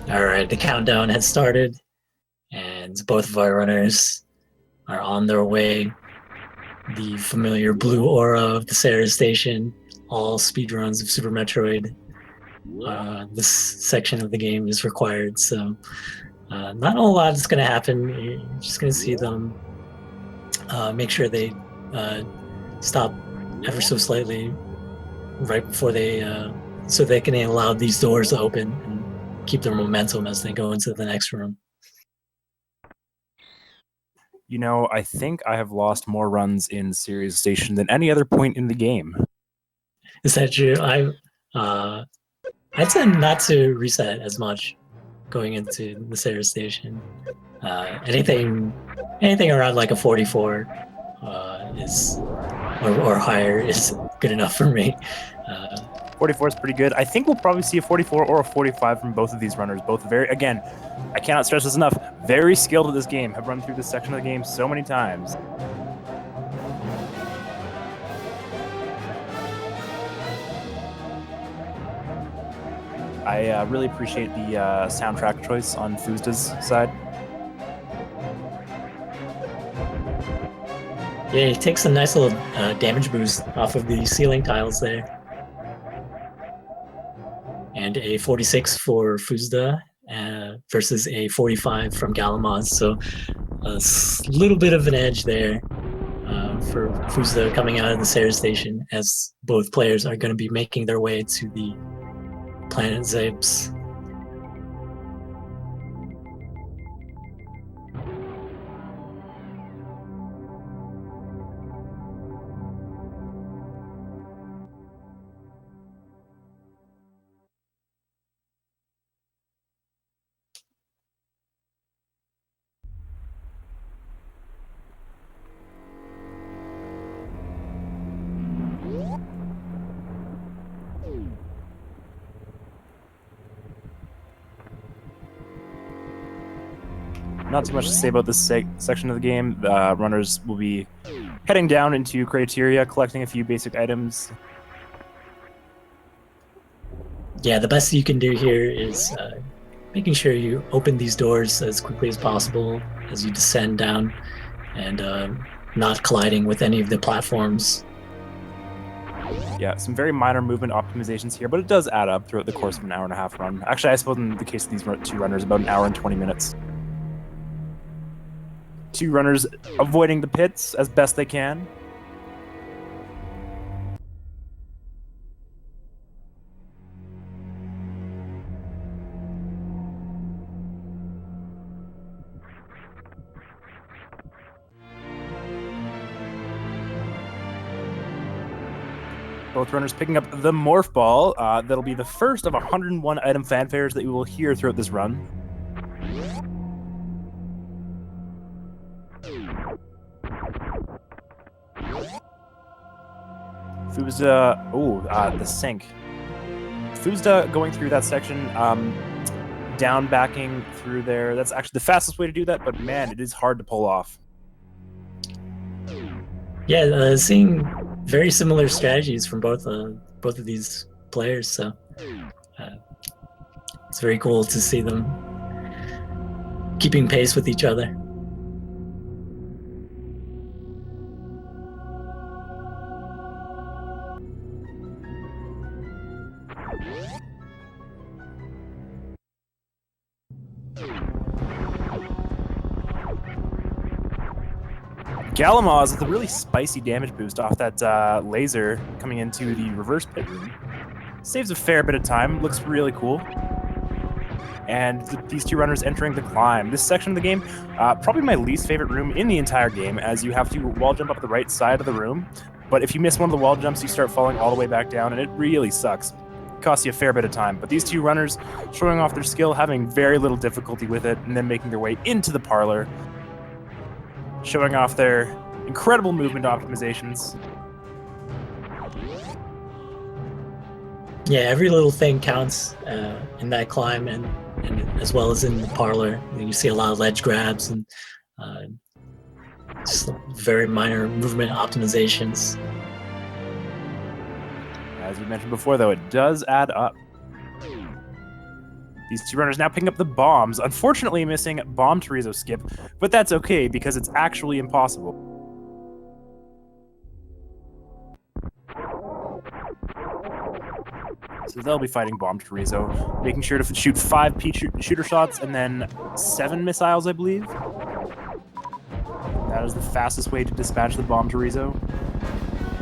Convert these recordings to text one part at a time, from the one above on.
All right, the countdown has started, and both of our runners are on their way. The familiar blue aura of the Sarah Station, all speedruns of Super Metroid. This section of the game is required, so not a lot is going to happen. You're just going to see them make sure they stop ever so slightly right before so they can allow these doors to open and keep their momentum as they go into the next room. You know, I think I have lost more runs in Series Station than any other point in the game. Is that true? I tend not to reset as much going into the Sarah Station. Anything around like a 44 is or higher is good enough for me. 44 is pretty good. I think we'll probably see a 44 or a 45 from both of these runners. Both very, again, I cannot stress this enough, very skilled at this game. Have run through this section of the game so many times. I really appreciate the soundtrack choice on foosda's side. Yeah, he takes a nice little damage boost off of the ceiling tiles there. And a 46 for foosda versus a 45 from galamoz. So a little bit of an edge there for foosda coming out of the Sarah Station, as both players are going to be making their way to the planet Zapes. Not too much to say about this section of the game. Runners will be heading down into criteria, collecting a few basic items. Yeah, the best you can do here is making sure you open these doors as quickly as possible as you descend down, and not colliding with any of the platforms. Yeah, some very minor movement optimizations here, but it does add up throughout the course of an hour and a half run. Actually, I suppose in the case of these two runners, about an hour and 20 minutes. Two runners avoiding the pits as best they can. Both runners picking up the Morph Ball. That'll be the first of 101 item fanfares that you will hear throughout this run. foosda, the sink. foosda going through that section, down backing through there. That's actually the fastest way to do that, but man, it is hard to pull off. Yeah, seeing very similar strategies from both of these players, so it's very cool to see them keeping pace with each other. Galamoz with a really spicy damage boost off that laser coming into the reverse pit room. Saves a fair bit of time, looks really cool. And these two runners entering the climb. This section of the game, probably my least favorite room in the entire game, as you have to wall jump up the right side of the room. But if you miss one of the wall jumps, you start falling all the way back down, and it really sucks. It costs you a fair bit of time. But these two runners showing off their skill, having very little difficulty with it, and then making their way into the parlor, showing off their incredible movement optimizations. Yeah, every little thing counts in that climb, and as well as in the parlor. You see a lot of ledge grabs and just very minor movement optimizations. As we mentioned before, though, it does add up. These two runners now picking up the bombs, unfortunately missing Bomb Torizo skip, but that's okay because it's actually impossible. So they'll be fighting Bomb Torizo, making sure to shoot 5 shooter shots and then 7 missiles, I believe. That is the fastest way to dispatch the Bomb Torizo.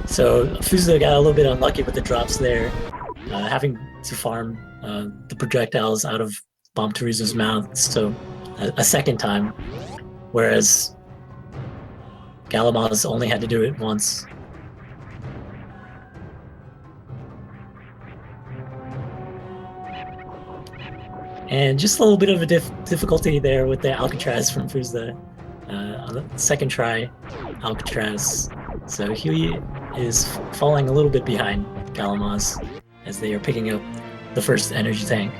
So foosda got a little bit unlucky with the drops there, having to farm the projectiles out of Bomb Torizo's mouth, so a second time, whereas galamoz only had to do it once. And just a little bit of a difficulty there with the Alcatraz from foosda. On the second try, Alcatraz. So Huey is falling a little bit behind galamoz as they are picking up the first energy tank.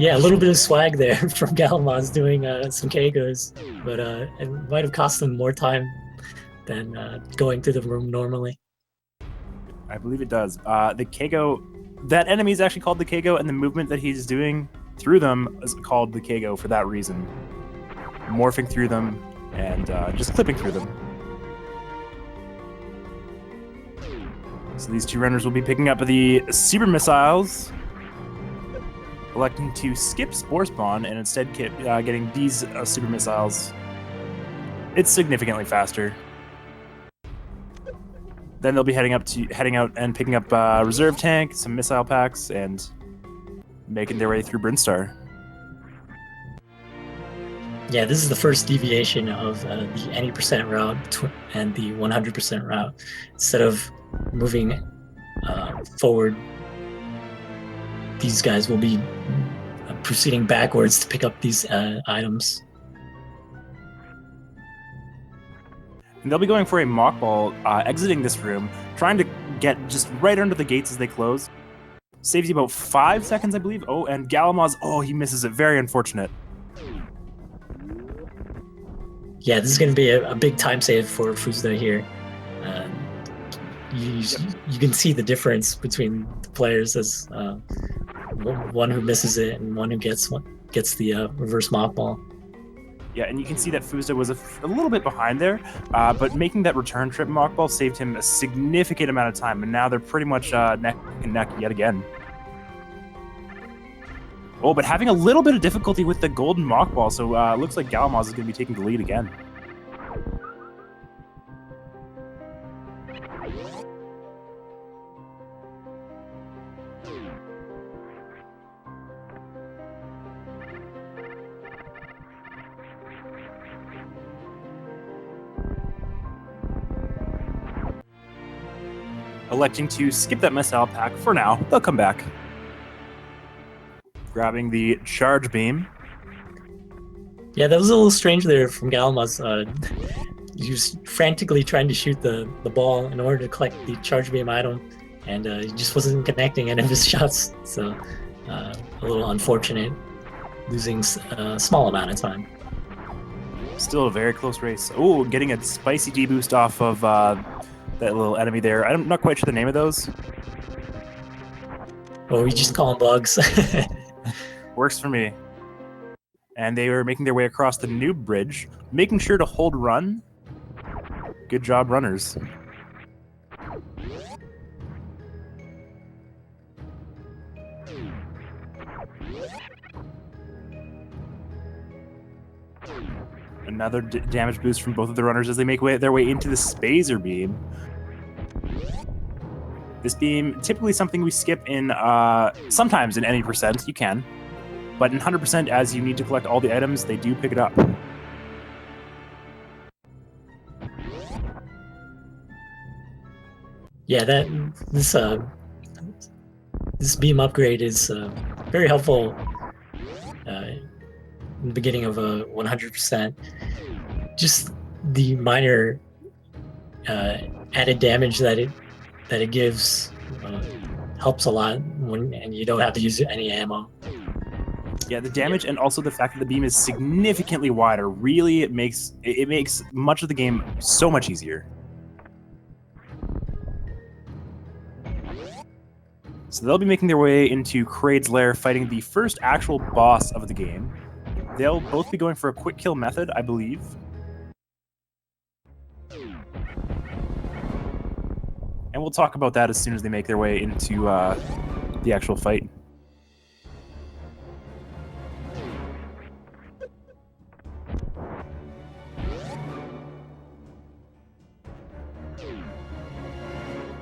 A little bit of swag there from galamoz doing some Kegos, but it might have cost them more time than going to the room normally. I believe it does. The Kego, that enemy is actually called the Kego, and the movement that he's doing through them is called the Kego for that reason. Morphing through them and just clipping through them. So these two runners will be picking up the super missiles, electing to skip Spore Spawn and instead getting these super missiles. It's significantly faster. Then they'll be heading out and picking up reserve tank, some missile packs, and making their way through Brinstar. Yeah, this is the first deviation of the any percent route and the 100% route. Instead of moving forward, these guys will be proceeding backwards to pick up these items. And they'll be going for a mock ball, exiting this room, trying to get just right under the gates as they close. Saves you about 5 seconds, I believe. Oh, and galamoz, he misses it. Very unfortunate. Yeah, this is going to be a big time save for foosda here. You can see the difference between the players as one who misses it and one who gets the reverse mock ball. Yeah, and you can see that foosda was a little bit behind there, but making that return trip mock ball saved him a significant amount of time, and now they're pretty much neck and neck yet again. Oh, but having a little bit of difficulty with the golden mock ball, so it looks like galamoz is going to be taking the lead again. Electing to skip that missile pack for now. They'll come back. Grabbing the charge beam. Yeah, that was a little strange there from galamoz. He was frantically trying to shoot the ball in order to collect the charge beam item, and he just wasn't connecting any of his shots. So a little unfortunate, losing a small amount of time. Still a very close race. Oh, getting a spicy deboost off of that little enemy there. I'm not quite sure the name of those. Oh, we just call them bugs. Works for me. And they were making their way across the new bridge, making sure to hold run. Good job, runners. Another damage boost from both of the runners as they make their way into the Spazer beam. This beam, typically something we skip in, sometimes in any percent, you can. But in 100%, as you need to collect all the items, they do pick it up. Yeah, this beam upgrade is very helpful in the beginning of a 100%. Just the minor added damage that it that it gives helps a lot and you don't have to use any ammo. Yeah, the damage and also the fact that the beam is significantly wider really it makes much of the game so much easier. So they'll be making their way into Kraid's lair, fighting the first actual boss of the game. They'll both be going for a quick kill method, I believe. And we'll talk about that as soon as they make their way into the actual fight.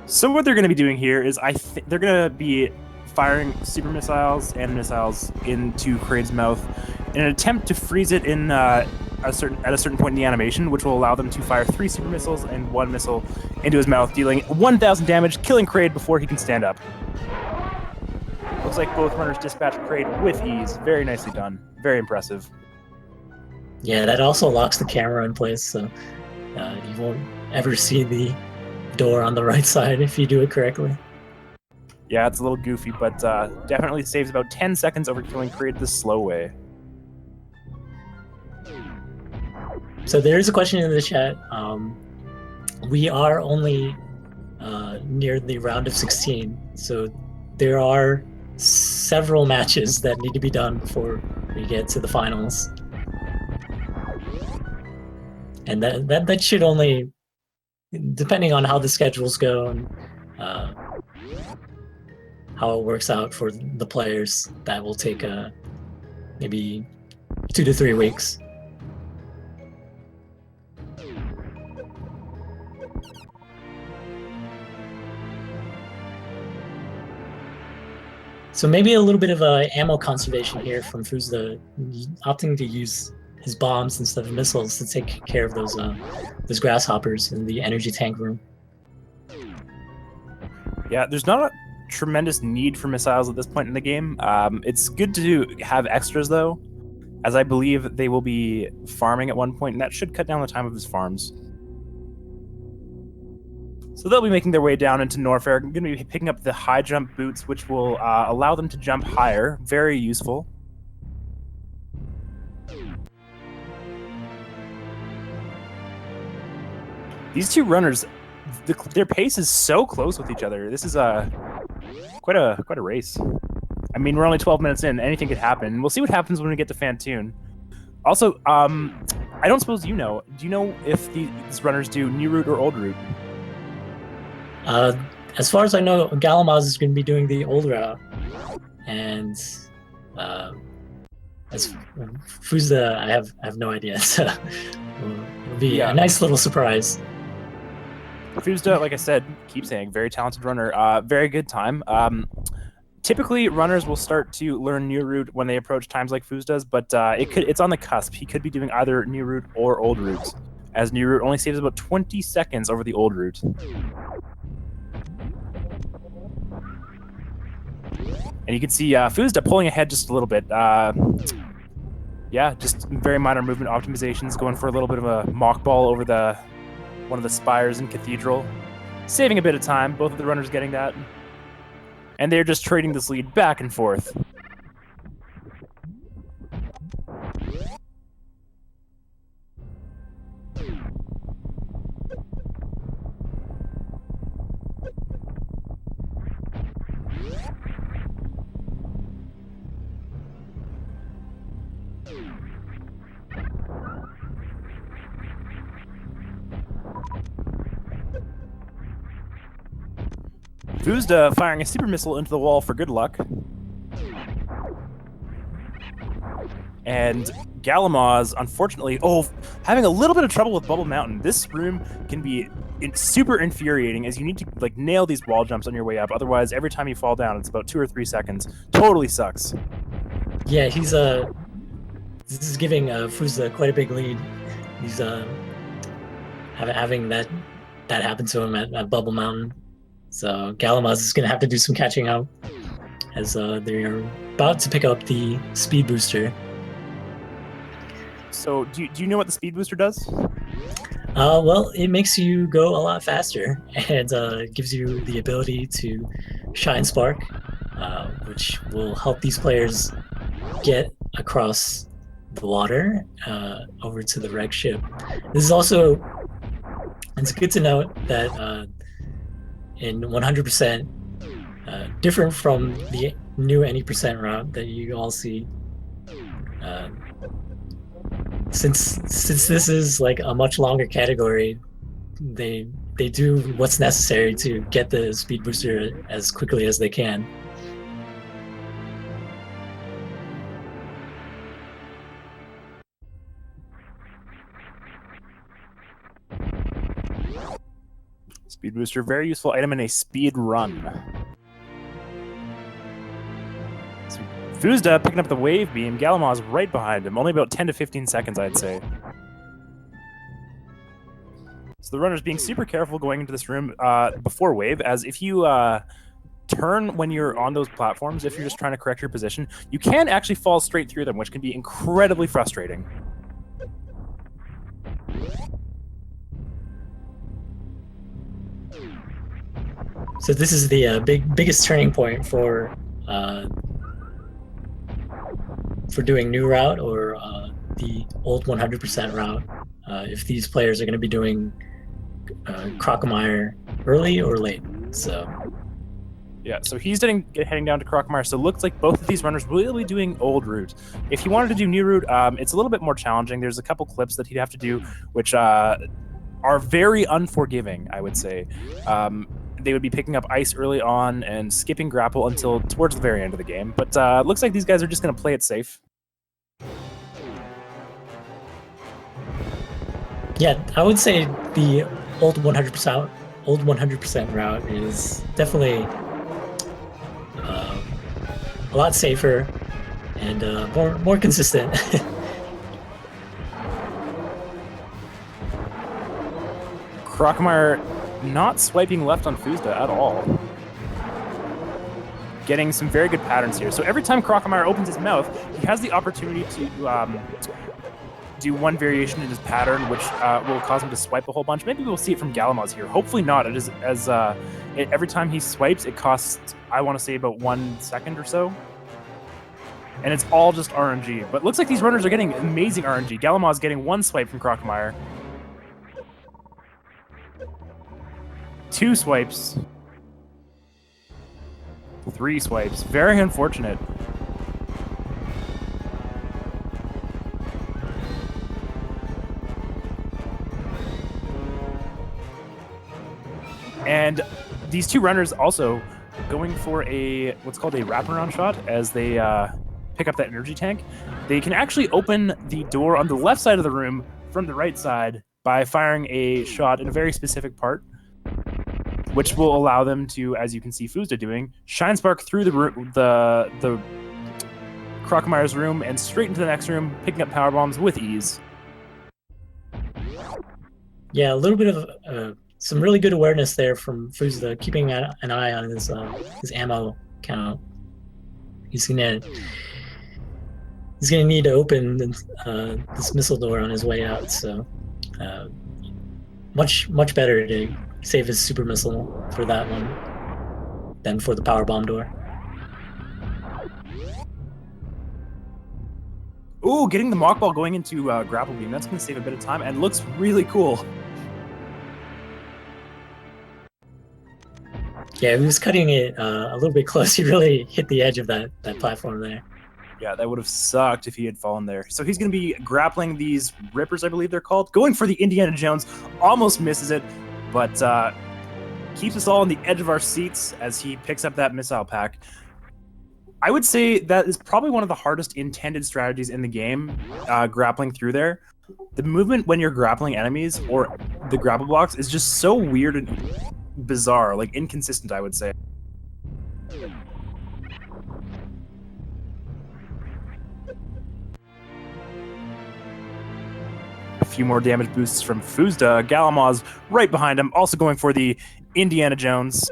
So what they're going to be doing here is they're going to be firing super missiles and missiles into Kraid's mouth in an attempt to freeze it in at a certain point in the animation, which will allow them to fire 3 super missiles and 1 missile into his mouth, dealing 1,000 damage, killing Kraid before he can stand up. Looks like both runners dispatched Kraid with ease. Very nicely done. Very impressive. Yeah, that also locks the camera in place, so you won't ever see the door on the right side if you do it correctly. Yeah, it's a little goofy, but definitely saves about 10 seconds over killing Kraid the slow way. So there is a question in the chat. We are only near the round of 16, so there are several matches that need to be done before we get to the finals. And that should only, depending on how the schedules go and how it works out for the players, that will take maybe 2 to 3 weeks. So maybe a little bit of ammo conservation here from foosda, opting to use his bombs instead of missiles to take care of those grasshoppers in the energy tank room. Yeah, there's not a tremendous need for missiles at this point in the game. It's good to have extras, though, as I believe they will be farming at one point, and that should cut down the time of his farms. So they'll be making their way down into Norfair. I'm going to be picking up the high jump boots, which will allow them to jump higher. Very useful. These two runners, their pace is so close with each other. This is quite a race. I mean, we're only 12 minutes in. Anything could happen. We'll see what happens when we get to Fantoon. Also, I don't suppose you know. Do you know if these runners do new route or old route? As far as I know, Galamoz is going to be doing the old route, and as foosda, I have no idea. So it'll be a nice little surprise. foosda, like I said, keep saying, very talented runner, very good time. Typically, runners will start to learn new route when they approach times like foosda's, but it's on the cusp. He could be doing either new route or old route, as new route only saves about 20 seconds over the old route. And you can see foosda pulling ahead just a little bit. Yeah, just very minor movement optimizations, going for a little bit of a mock ball over one of the spires in Cathedral. Saving a bit of time, both of the runners getting that. And they're just trading this lead back and forth. foosda firing a super missile into the wall for good luck. And Galamoz, unfortunately, having a little bit of trouble with Bubble Mountain. This room can be super infuriating, as you need to nail these wall jumps on your way up. Otherwise, every time you fall down, it's about 2 or 3 seconds. Totally sucks. Yeah, this is giving foosda quite a big lead. He's having that happen to him at Bubble Mountain. So Galamoz is going to have to do some catching up as they're about to pick up the speed booster. So do you know what the speed booster does? Well, it makes you go a lot faster and gives you the ability to shine spark, which will help these players get across the water over to the wreck ship. This is also, it's good to note that in 100%, different from the new any percent route that you all see, uh, since this is like a much longer category, they do what's necessary to get the speed booster as quickly as they can. Speed booster, very useful item in a speed run. So foosda picking up the wave beam. Galamoz right behind him. Only about 10 to 15 seconds, I'd say. So the runner's being super careful going into this room before wave, as if you turn when you're on those platforms, if you're just trying to correct your position, you can actually fall straight through them, which can be incredibly frustrating. So this is the biggest turning point for doing new route or the old 100% route. If these players are going to be doing Crocomire early or late, so. Yeah, so heading down to Crocomire, so it looks like both of these runners will be doing old route. If he wanted to do new route, it's a little bit more challenging. There's a couple clips that he'd have to do, which are very unforgiving, I would say. They would be picking up ice early on and skipping grapple until towards the very end of the game. But it looks like these guys are just going to play it safe. Yeah, I would say the old 100% route is definitely a lot safer and more consistent. Crocomire not swiping left on foosda at all. Getting some very good patterns here. So every time Crocomire opens his mouth, he has the opportunity to do one variation in his pattern, which will cause him to swipe a whole bunch. Maybe we'll see it from Galamoz here. Hopefully not. It is every time he swipes, it costs, I want to say, about 1 second or so. And it's all just RNG. But it looks like these runners are getting amazing RNG. Galamoz getting 1 swipe from Crocomire. 2 swipes. 3 swipes. Very unfortunate. And these 2 runners also going for what's called a wraparound shot as they pick up that energy tank. They can actually open the door on the left side of the room from the right side by firing a shot in a very specific part, which will allow them to, as you can see foosda doing, shine spark through the Crocomire's room and straight into the next room, picking up power bombs with ease. Yeah, a little bit of some really good awareness there from foosda, keeping an eye on his ammo count. He's gonna need to open this missile door on his way out, so much better to save his super missile for that one than for the power bomb door. Ooh, getting the mock ball going into grapple beam. That's going to save a bit of time and looks really cool. Yeah, he was cutting it a little bit close. He really hit the edge of that platform there. Yeah, that would have sucked if he had fallen there. So he's going to be grappling these rippers, I believe they're called. Going for the Indiana Jones. Almost misses it, but keeps us all on the edge of our seats as he picks up that missile pack. I would say that is probably one of the hardest intended strategies in the game, grappling through there. The movement when you're grappling enemies or the grapple blocks is just so weird and bizarre, like inconsistent, I would say. A few more damage boosts from foosda. Galamoz right behind him, also going for the Indiana Jones.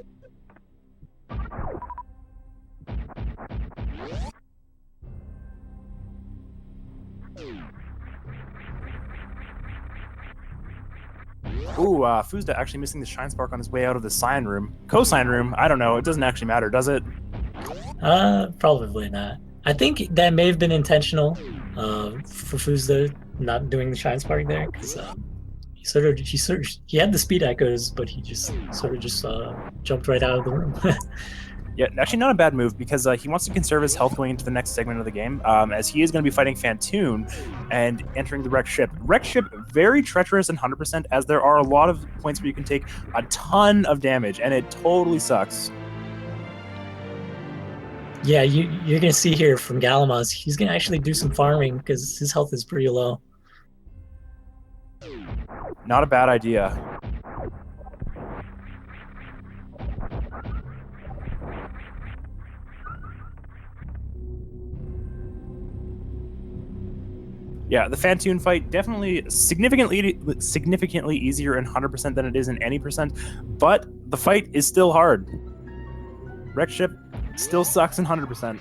Ooh, foosda actually missing the Shine Spark on his way out of the sign room. Co-sign room, I don't know. It doesn't actually matter, does it? Probably not. I think that may have been intentional for foosda not doing the shine spark there because he had the speed echoes, but he just jumped right out of the room. Yeah, actually not a bad move because he wants to conserve his health going into the next segment of the game, as he is going to be fighting Fantoon and entering the wrecked ship. Wrecked ship, very treacherous and 100%, as there are a lot of points where you can take a ton of damage, and it totally sucks. Yeah, you're gonna see here from Galamoz, he's gonna actually do some farming because his health is pretty low. Not a bad idea. Yeah, the Fantoon fight definitely significantly easier in 100% than it is in any percent, but the fight is still hard. Wrecked ship still sucks in 100%.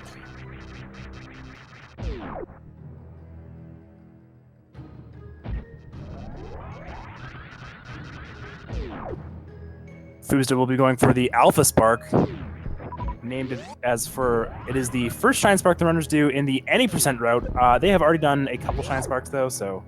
foosda will be going for the Alpha Spark, named as for it is the first Shine Spark the runners do in the any percent route. They have already done a couple Shine Sparks though, so.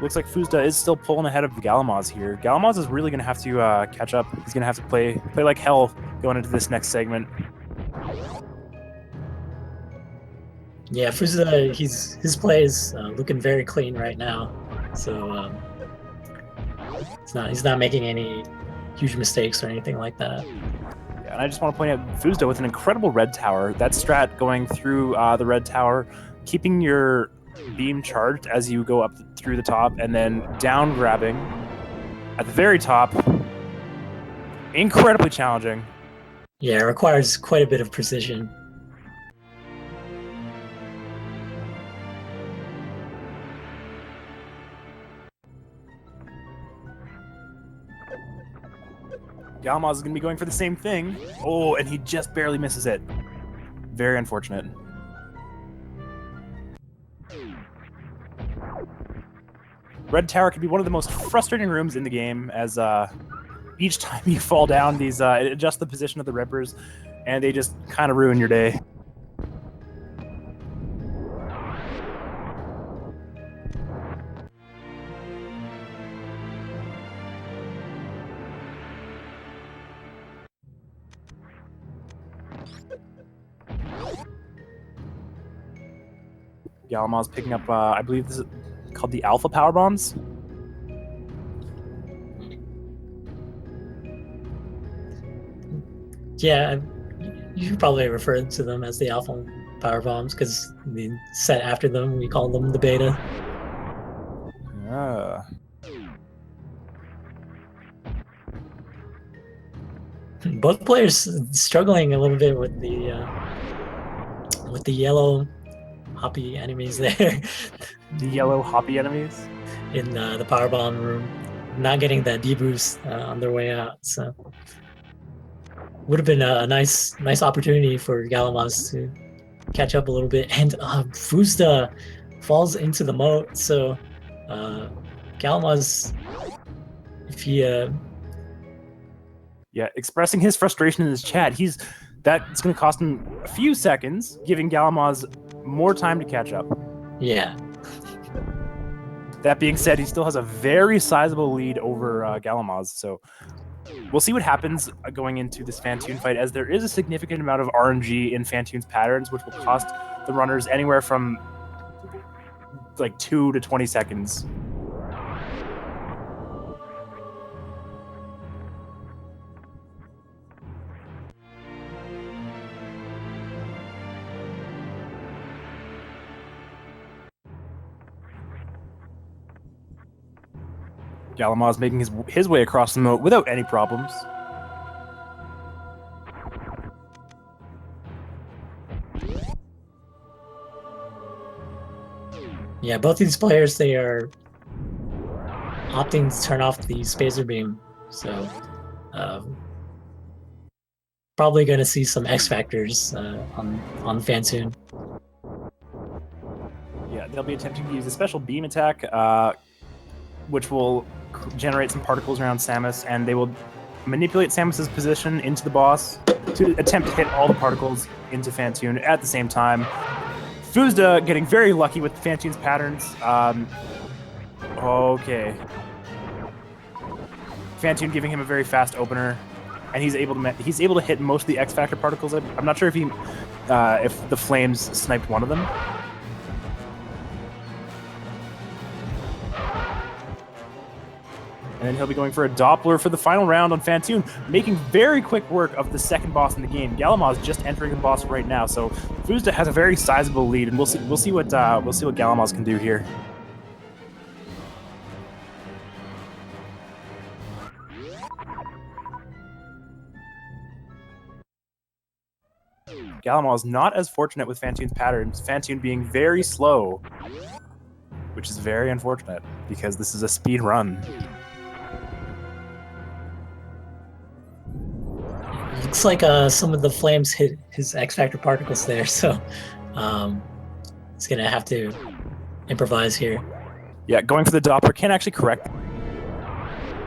Looks like foosda is still pulling ahead of Galamoz here. Galamoz is really going to have to catch up. He's going to have to play like hell going into this next segment. Yeah, foosda, his play is looking very clean right now, so he's not making any huge mistakes or anything like that. Yeah, and I just want to point out foosda with an incredible red tower. That strat going through the red tower, keeping your beam charged as you go up through the top, and then down grabbing at the very top. Incredibly challenging. Yeah, it requires quite a bit of precision. Galamoz is going to be going for the same thing. Oh, and he just barely misses it. Very unfortunate. Red Tower can be one of the most frustrating rooms in the game, as each time you fall down, these it adjusts the position of the rippers, and they just kind of ruin your day. Galamoz picking up, I believe this is called the Alpha Power Bombs. Yeah, you probably refer to them as the Alpha Power Bombs because the set after them, we call them the Beta. Both players struggling a little bit with the yellow hoppy enemies there. The yellow hoppy enemies? In the power bomb room. Not getting that deboost on their way out, so would have been a nice opportunity for Galamoz to catch up a little bit. And foosda falls into the moat, so Galamoz, if he yeah, expressing his frustration in his chat, that's going to cost him a few seconds, giving Galamoz more time to catch up. Yeah. That being said, he still has a very sizable lead over Galamoz, so we'll see what happens going into this Fantoon fight, as there is a significant amount of RNG in Fantoon's patterns, which will cost the runners anywhere from like 2 to 20 seconds. Galamoz making his way across the moat without any problems. Yeah, both of these players, they are opting to turn off the spacer beam, so probably going to see some X Factors on Fantoon. Yeah, they'll be attempting to use a special beam attack, which will generate some particles around Samus, and they will manipulate Samus's position into the boss to attempt to hit all the particles into Fantoon at the same time. foosda getting very lucky with Fantoon's patterns. Okay. Fantoon giving him a very fast opener, and he's able to hit most of the X Factor particles. I'm not sure if the flames sniped one of them. And then he'll be going for a Doppler for the final round on Fantoon, making very quick work of the second boss in the game. Galamoz just entering the boss right now, so foosda has a very sizable lead, and we'll see what Galamoz can do here. Galamoz not as fortunate with Fantoon's patterns, Fantoon being very slow, which is very unfortunate because this is a speed run. Looks like some of the flames hit his X Factor particles there, so he's gonna have to improvise here. Yeah, going for the Doppler can actually correct.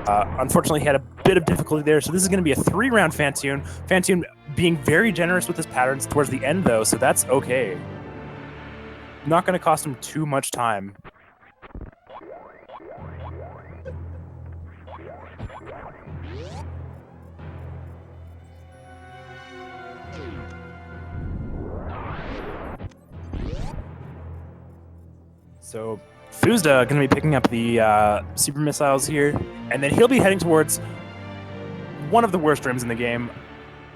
Unfortunately, he had a bit of difficulty there, so this is going to be a 3-round Fantoon. Fantoon being very generous with his patterns towards the end, though, so that's okay. Not going to cost him too much time. So foosda going to be picking up the super missiles here, and then he'll be heading towards one of the worst rooms in the game,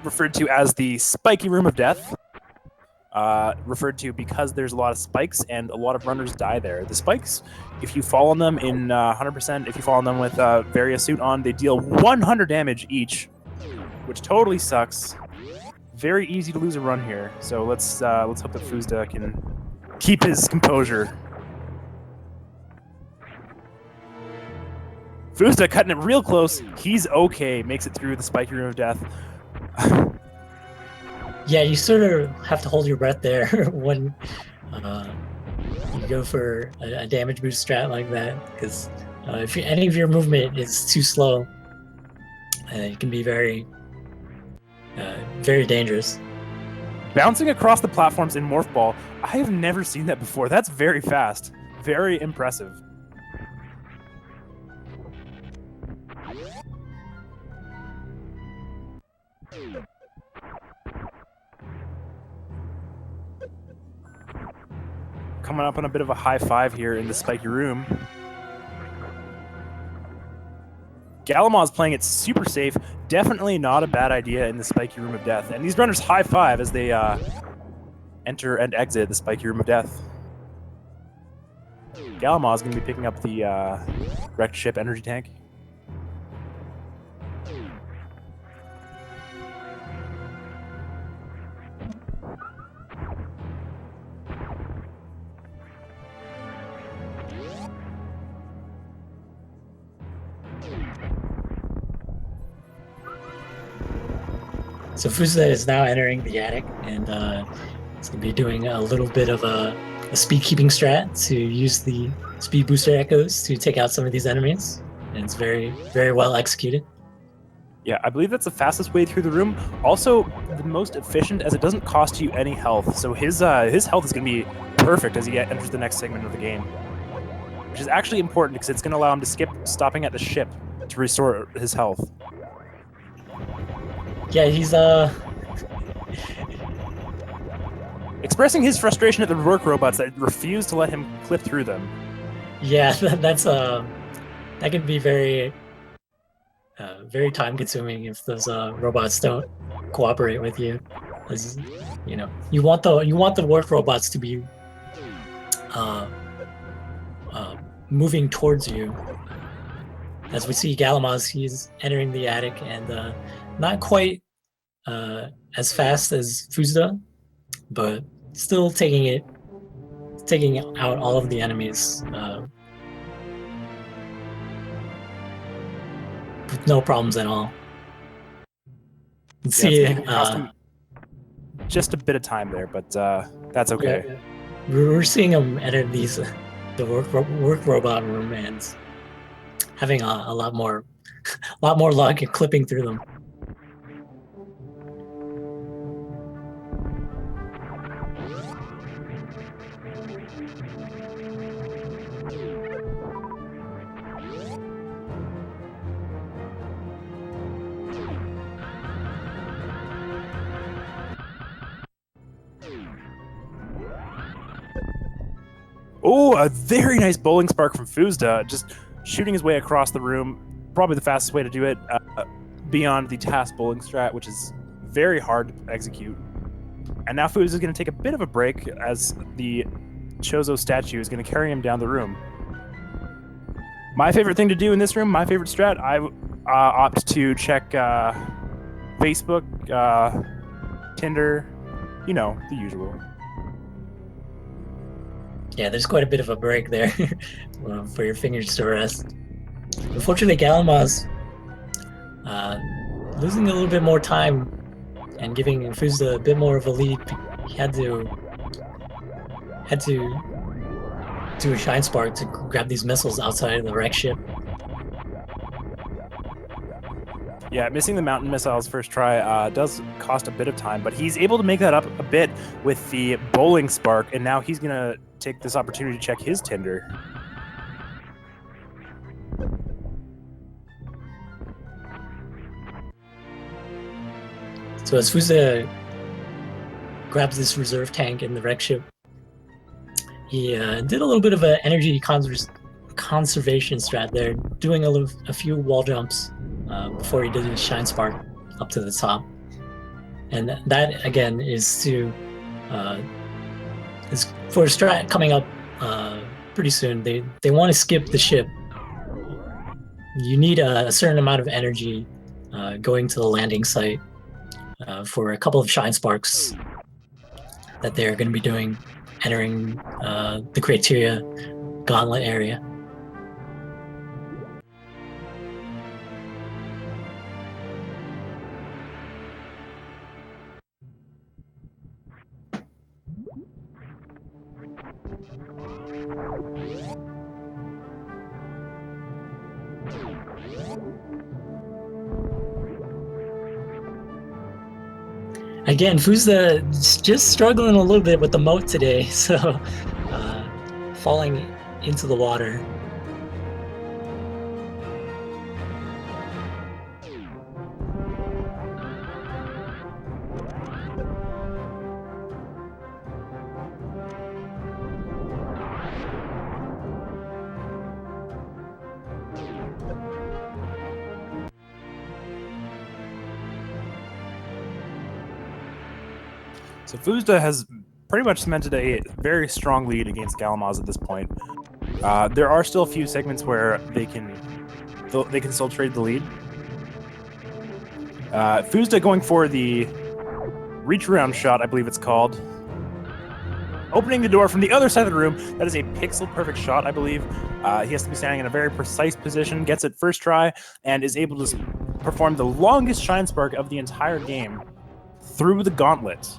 referred to as the spiky room of death. Referred to because there's a lot of spikes and a lot of runners die there. The spikes, if you fall on them in 100%, if you fall on them with various suit on, they deal 100 damage each, which totally sucks. Very easy to lose a run here, so let's hope that foosda can keep his composure. foosda cutting it real close. He's okay. Makes it through the spiky room of death. Yeah, you sort of have to hold your breath there when you go for a damage boost strat like that, because if any of your movement is too slow, it can be very, very dangerous. Bouncing across the platforms in Morph Ball, I have never seen that before. That's very fast. Very impressive. Coming up on a bit of a high five here in the spiky room. Galamoz playing it super safe. Definitely not a bad idea in the spiky room of death. And these runners high five as they enter and exit the spiky room of death. Galamoz is going to be picking up the wrecked ship energy tank. So foosda is now entering the attic, and it's going to be doing a little bit of a speed keeping strat to use the speed booster echoes to take out some of these enemies, and it's very, very well executed. Yeah, I believe that's the fastest way through the room. Also, the most efficient, as it doesn't cost you any health. So his health is going to be perfect as he enters the next segment of the game, which is actually important because it's going to allow him to skip stopping at the ship to restore his health. Yeah, he's expressing his frustration at the work robots that refuse to let him clip through them. Yeah, that's that can be very, very time consuming if those robots don't cooperate with you. As you know, you want the work robots to be moving towards you. As we see Galamoz, he's entering the attic and not quite as fast as foosda, but still taking out all of the enemies with no problems at all. See, it cost him just a bit of time there, but that's okay. Yeah. We're seeing him enter the work robot room and having a lot more luck and clipping through them. Oh, a very nice bowling spark from foosda, just shooting his way across the room. Probably the fastest way to do it beyond the task bowling strat, which is very hard to execute. And now foosda is going to take a bit of a break as the Chozo statue is going to carry him down the room. My favorite thing to do in this room, my favorite strat, I opt to check Facebook, Tinder, you know, the usual. Yeah, there's quite a bit of a break there for your fingers to rest. Unfortunately, galamoz losing a little bit more time and giving foosda a bit more of a lead. He had to do a shine spark to grab these missiles outside of the wreck ship. Yeah, missing the mountain missiles first try does cost a bit of time, but he's able to make that up a bit with the bowling spark, and now he's going to take this opportunity to check his Tinder. So as foosda grabs this reserve tank in the wreck ship, he did a little bit of an energy conservation strat there, doing a few wall jumps before he did his shine spark up to the top. And that again is for a strat coming up pretty soon. They want to skip the ship. You need a certain amount of energy going to the landing site for a couple of shine sparks that they're going to be doing, entering the criteria gauntlet area. Again, foosda just struggling a little bit with the moat today, so falling into the water. So foosda has pretty much cemented a very strong lead against galamoz at this point. There are still a few segments where they can still trade the lead. foosda going for the reach around shot, I believe it's called. Opening the door from the other side of the room. That is a pixel perfect shot, I believe. He has to be standing in a very precise position, gets it first try, and is able to perform the longest shine spark of the entire game through the gauntlet.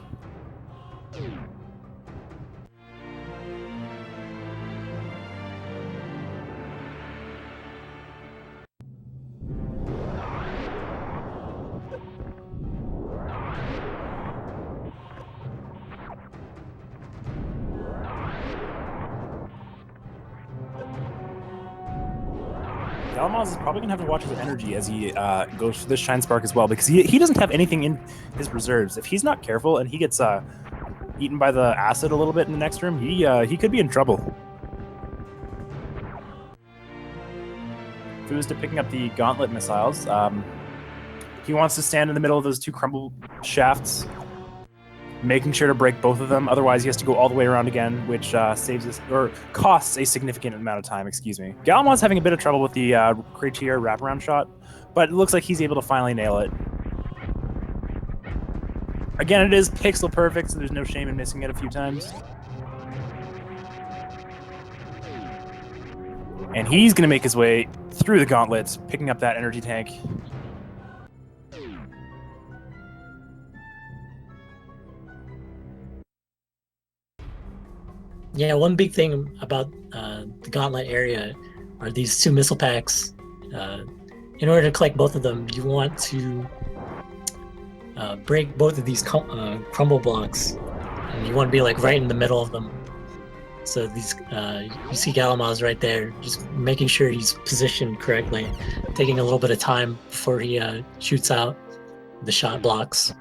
galamoz is probably going to have to watch his energy as he goes for this shine spark as well, because he doesn't have anything in his reserves. If he's not careful and he gets eaten by the acid a little bit in the next room, he could be in trouble. foosda picking up the gauntlet missiles. He wants to stand in the middle of those two crumble shafts, making sure to break both of them. Otherwise, he has to go all the way around again, which saves us, or costs a significant amount of time, excuse me. galamoz having a bit of trouble with the criteria wraparound shot, but it looks like he's able to finally nail it. Again, it is pixel perfect, so there's no shame in missing it a few times. And he's going to make his way through the gauntlets, picking up that energy tank. Yeah, one big thing about the Gauntlet area are these two missile packs. In order to collect both of them, you want to break both of these crumble blocks, and you want to be like right in the middle of them. So these, you see Galamoz right there, just making sure he's positioned correctly, taking a little bit of time before he shoots out the shot blocks.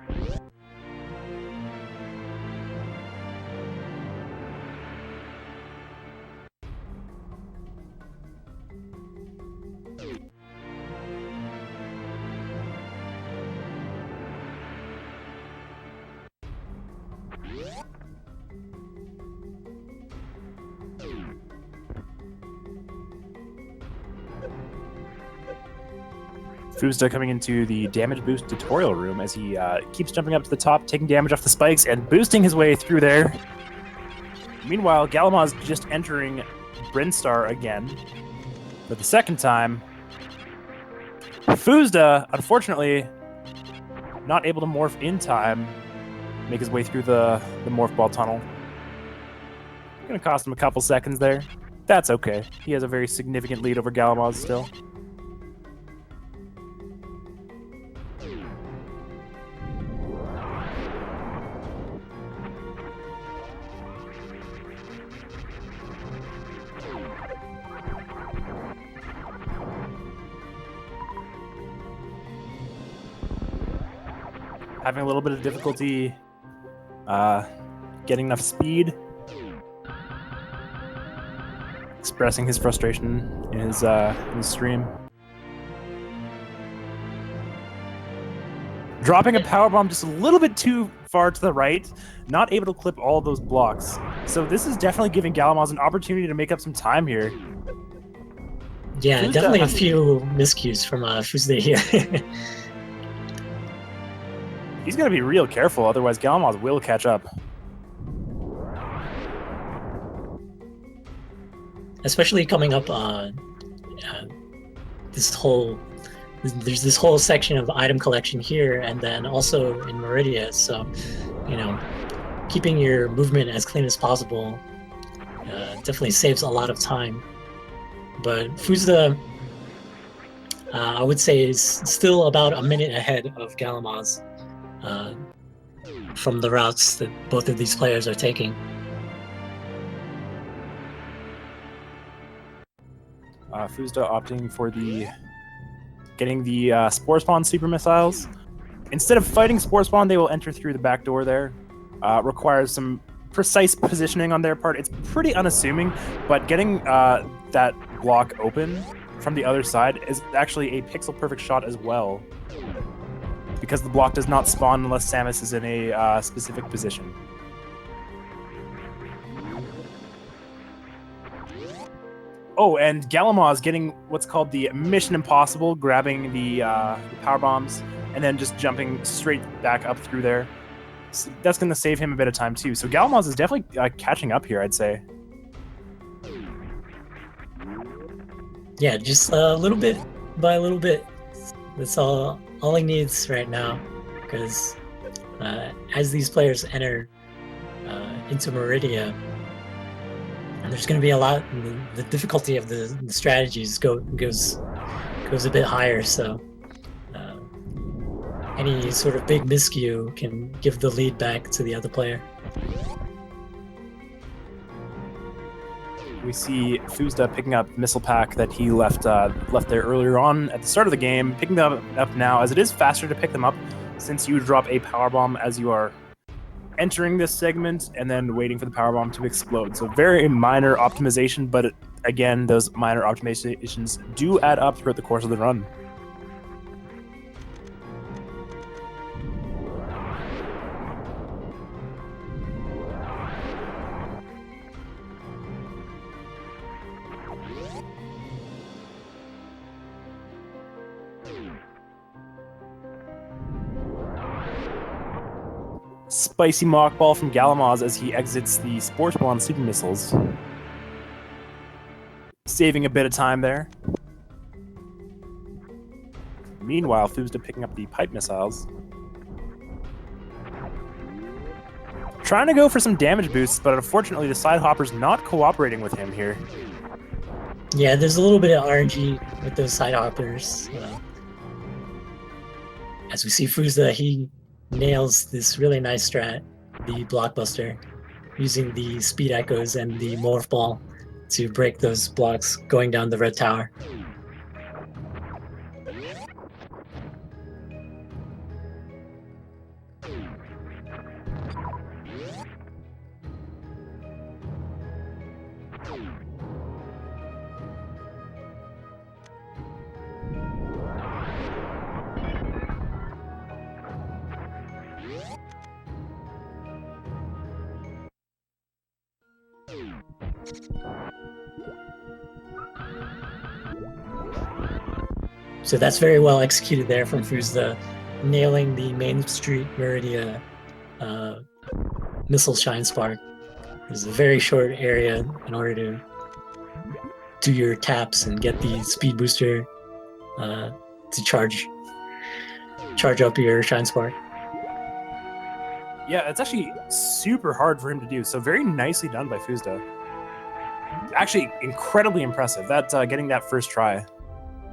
foosda coming into the damage boost tutorial room as he keeps jumping up to the top, taking damage off the spikes, and boosting his way through there. Meanwhile, Galamoz just entering Brinstar again for the second time. foosda, unfortunately, not able to morph in time, make his way through the morph ball tunnel. Gonna cost him a couple seconds there. That's okay. He has a very significant lead over Galamoz still. Having a little bit of difficulty getting enough speed. Expressing his frustration in his stream. Dropping a powerbomb just a little bit too far to the right, not able to clip all of those blocks. So this is definitely giving Galamoz an opportunity to make up some time here. Yeah, foosda definitely a few miscues from foosda here. He's going to be real careful, otherwise Galamoz will catch up. Especially coming up there's this whole section of item collection here, and then also in Meridia. So, you know, keeping your movement as clean as possible definitely saves a lot of time. But foosda, I would say, is still about a minute ahead of Galamoz from the routes that both of these players are taking. foosda opting for getting the Spore Spawn Super Missiles. Instead of fighting Spore Spawn, they will enter through the back door there. Requires some precise positioning on their part. It's pretty unassuming, but getting that block open from the other side is actually a pixel-perfect shot as well, because the block does not spawn unless Samus is in a specific position. Oh, and Galamoz getting what's called the Mission Impossible, grabbing the power bombs and then just jumping straight back up through there. So that's going to save him a bit of time too. So Galamoz is definitely catching up here, I'd say. Yeah, just a little bit by a little bit. That's all he needs right now, because as these players enter into Meridia, there's going to be a lot. The difficulty of the strategies goes a bit higher. So any sort of big miscue can give the lead back to the other player. We see foosda picking up missile pack that he left there earlier on at the start of the game, picking them up now, as it is faster to pick them up since you drop a powerbomb as you are entering this segment and then waiting for the powerbomb to explode. So very minor optimization, but again, those minor optimizations do add up throughout the course of the run. Spicy mock ball from Galamoz as he exits the Spore Spawn Super Missiles. Saving a bit of time there. Meanwhile, foosda picking up the pipe missiles. Trying to go for some damage boosts, but unfortunately the side hopper's not cooperating with him here. Yeah, there's a little bit of RNG with those side hoppers. As we see foosda, he nails this really nice strat, the blockbuster, using the speed echoes and the morph ball to break those blocks going down the red tower. So that's very well executed there from foosda, nailing the Main Street Meridia missile shine spark. There's a very short area in order to do your taps and get the speed booster to charge up your shine spark. Yeah, it's actually super hard for him to do, so very nicely done by foosda. Actually, incredibly impressive. That getting that first try.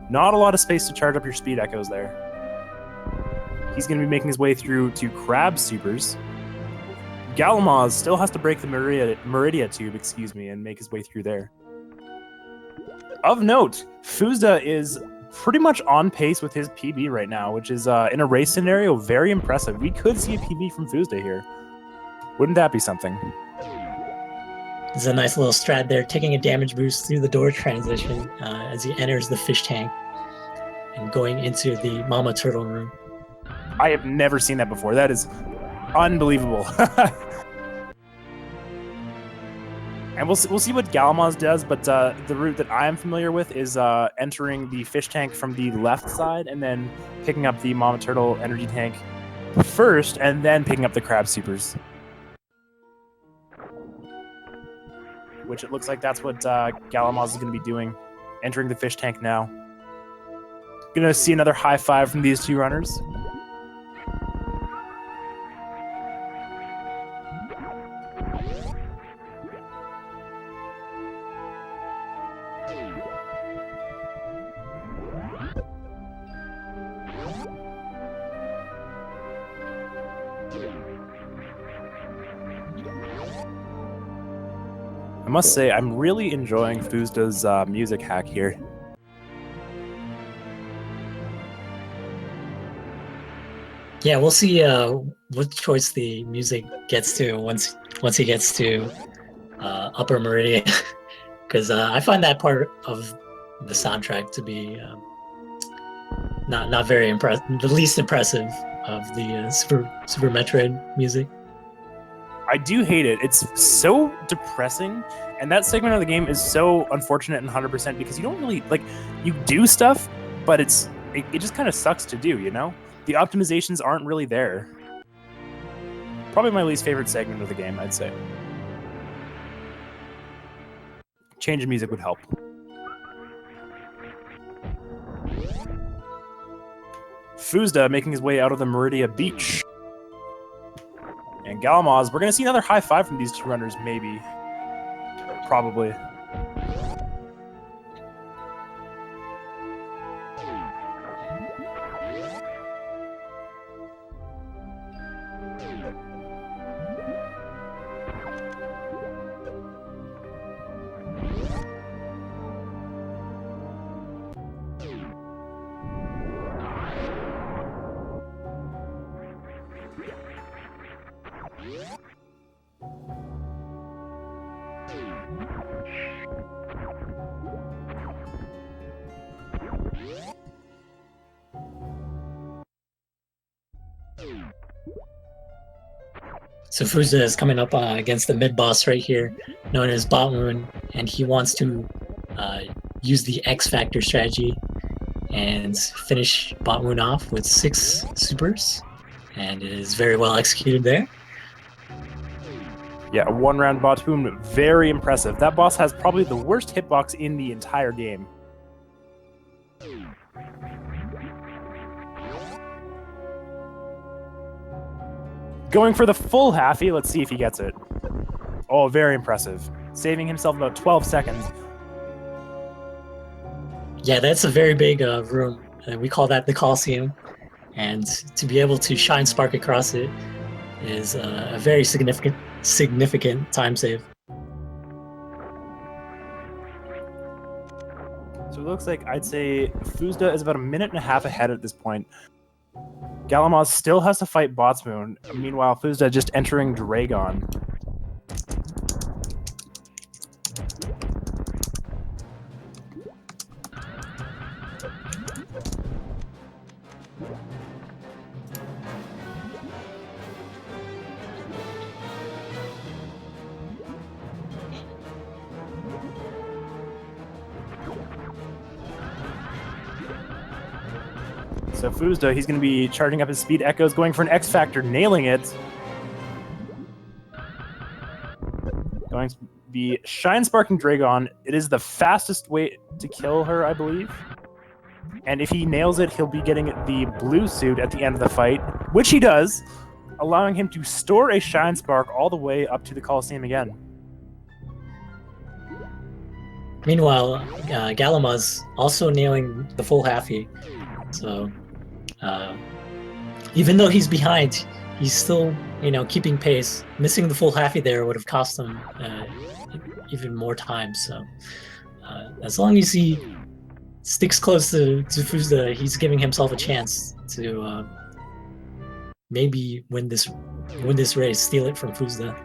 Not a lot of space to charge up your speed echoes there. He's going to be making his way through to Crab Supers. Galamoz still has to break the Meridia tube, and make his way through there. Of note, foosda is pretty much on pace with his PB right now, which is, in a race scenario, very impressive. We could see a PB from foosda here. Wouldn't that be something? There's a nice little strat there, taking a damage boost through the door transition as he enters the fish tank and going into the Mama Turtle room. I have never seen that before. That is unbelievable. And we'll see what Galamoz does, but the route that I am familiar with is entering the fish tank from the left side and then picking up the Mama Turtle energy tank first and then picking up the Crab Supers. Which it looks like that's what Galamoz is going to be doing, entering the fish tank now. Going to see another high five from these two runners. I must say, I'm really enjoying foosda's music hack here. Yeah, we'll see what choice the music gets to once he gets to Upper Meridian, because I find that part of the soundtrack to be not very impressive, the least impressive of the Super Metroid music. I do hate it. It's so depressing, and that segment of the game is so unfortunate and 100% because you don't really, like, you do stuff, but it just kind of sucks to do, you know? The optimizations aren't really there. Probably my least favorite segment of the game, I'd say. Change of music would help. foosda making his way out of the Meridia Beach. And Galamoz, we're going to see another high five from these two runners, maybe. Probably. So foosda is coming up against the mid boss right here, known as Botmoon, and he wants to use the X Factor strategy and finish Botmoon off with 6 supers, and it is very well executed there. Yeah, a one-round Botmoon, very impressive. That boss has probably the worst hitbox in the entire game. Going for the full halfie. Let's see if he gets it. Oh, very impressive. Saving himself about 12 seconds. Yeah, that's a very big room. We call that the Coliseum. And to be able to shine spark across it is a very significant time save. So it looks like I'd say foosda is about a minute and a half ahead at this point. Galamoz still has to fight Botsmoon. Meanwhile, foosda just entering Dragon. So foosda, he's going to be charging up his speed echoes, going for an X Factor, nailing it. Going to be Shine Sparking Dragon. It is the fastest way to kill her, I believe. And if he nails it, he'll be getting the blue suit at the end of the fight, which he does, allowing him to store a Shine Spark all the way up to the Coliseum again. Meanwhile, Galamoz also nailing the full halfie. So even though he's behind, he's still, keeping pace. Missing the full halfie there would have cost him even more time. So as long as he sticks close to foosda, he's giving himself a chance to maybe win this race, steal it from foosda.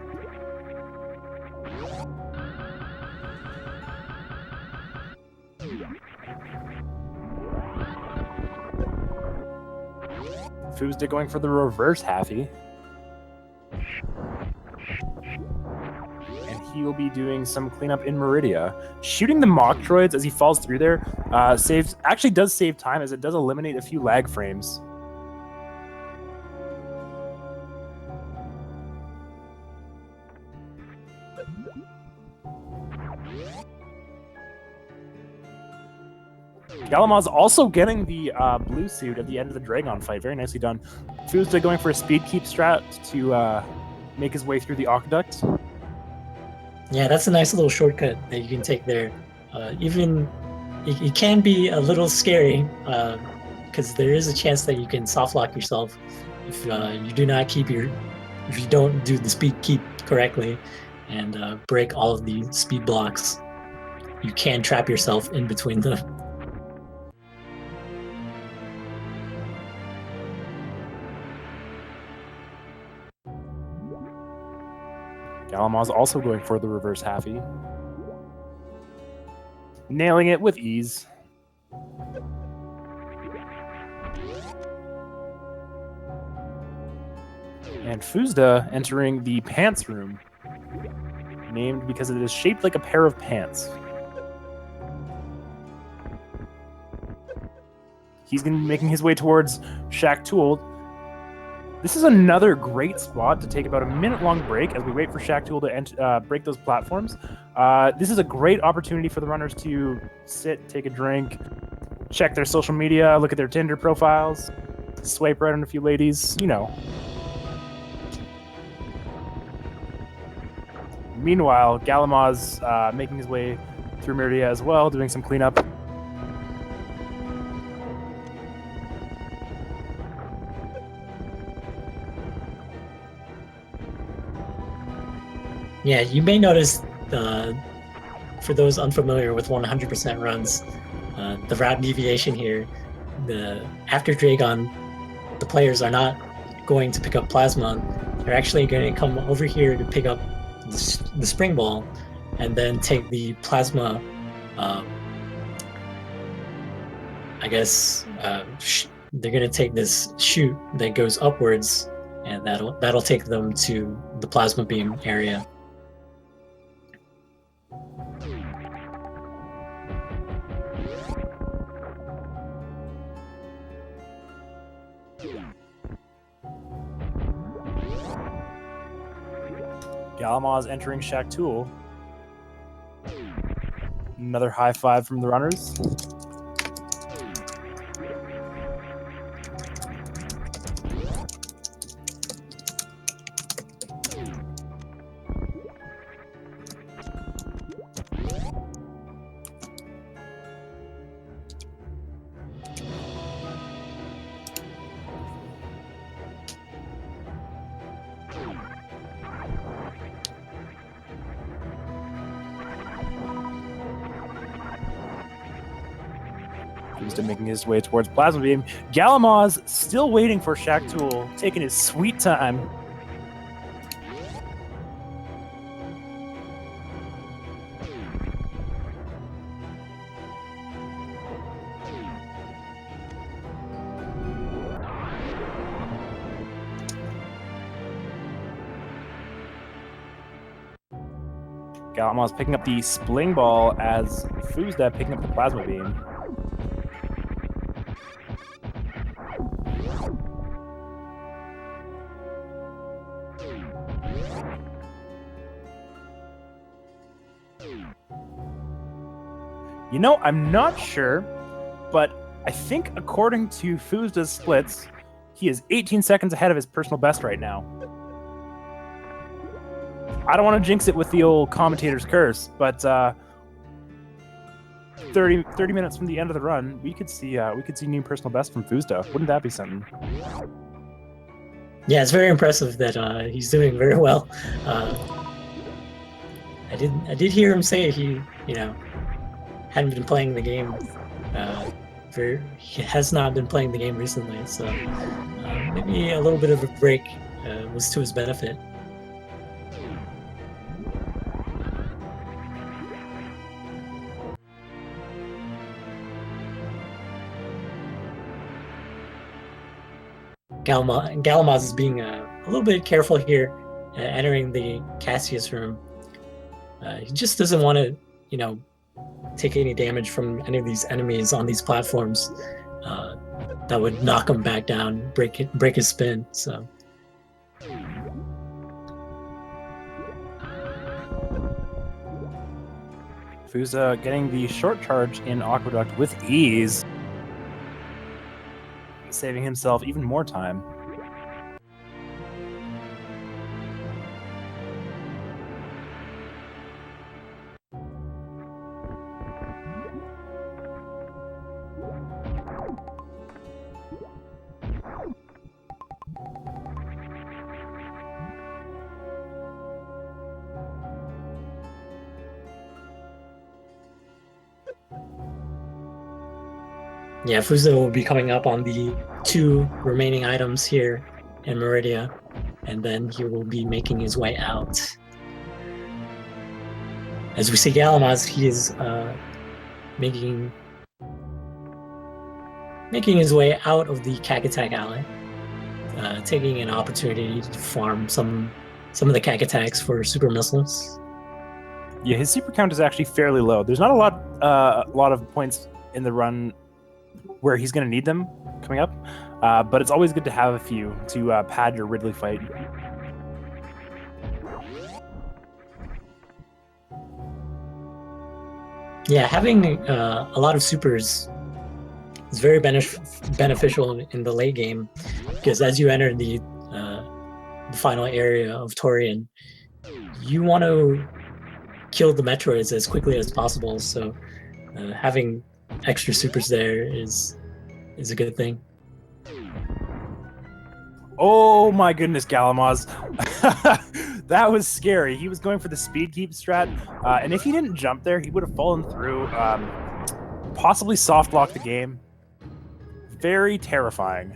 foosda going for the reverse halfie. And he will be doing some cleanup in Meridia. Shooting the Metroids as he falls through there does save time, as it does eliminate a few lag frames. Galamoz also getting the blue suit at the end of the Dragon fight. Very nicely done. foosda going for a speed keep strat to make his way through the aqueduct. Yeah, that's a nice little shortcut that you can take there. Even it can be a little scary because there is a chance that you can soft lock yourself if you don't do the speed keep correctly and break all of the speed blocks. You can trap yourself in between them. Galamoz also going for the reverse halfie. Nailing it with ease. And foosda entering the pants room, named because it is shaped like a pair of pants. He's going to be making his way towards Shaq Tool. This is another great spot to take about a minute-long break as we wait for Shaq Tool to break those platforms. This is a great opportunity for the runners to sit, take a drink, check their social media, look at their Tinder profiles, swipe right on a few ladies, Meanwhile, Galamoz making his way through Meridia as well, doing some cleanup. Yeah, you may notice, for those unfamiliar with 100% runs, the route deviation here. After Dragon, the players are not going to pick up Plasma. They're actually going to come over here to pick up the Spring Ball, and then take the Plasma. They're going to take this chute that goes upwards, and that'll take them to the Plasma Beam area. Galamoz entering Shaq Tool. Another high five from the runners. foosda making his way towards Plasma Beam. Galamoz still waiting for Shaq-Tool, taking his sweet time. Galamoz picking up the Spling Ball as foosda picking up the Plasma Beam. You know, I'm not sure, but I think according to foosda's splits, he is 18 seconds ahead of his personal best right now. I don't want to jinx it with the old commentator's curse, but 30 minutes from the end of the run, we could see new personal best from foosda. Wouldn't that be something? Yeah, it's very impressive that he's doing very well. I did hear him say he hadn't been playing the game. He has not been playing the game recently, so maybe a little bit of a break was to his benefit. Galamoz is being a little bit careful here, entering the Cassius room. He just doesn't want to, take any damage from any of these enemies on these platforms. That would knock him back down, break his spin. So. foosda getting the short charge in Aqueduct with ease, saving himself even more time. Yeah, foosda will be coming up on the 2 remaining items here in Meridia, and then he will be making his way out. As we see Galamoz, he is making his way out of the Kakatak Alley, taking an opportunity to farm some of the Kakataks for super missiles. Yeah, his super count is actually fairly low. There's not a lot of points in the run where he's going to need them coming up, but it's always good to have a few to pad your Ridley fight. Yeah, having a lot of supers is very beneficial in the late game, because as you enter the final area of Torian, you want to kill the Metroids as quickly as possible. So having extra supers there is a good thing. Oh my goodness, Galamoz. That was scary. He was going for the speed keep strat, and if he didn't jump there, he would have fallen through, possibly soft lock the game. Very terrifying.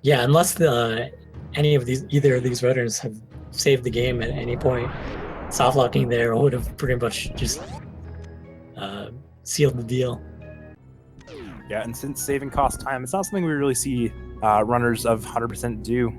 Yeah, unless either of these runners have saved the game at any point, soft locking there would have pretty much just sealed the deal. Yeah, and since saving costs time, it's not something we really see runners of 100% do.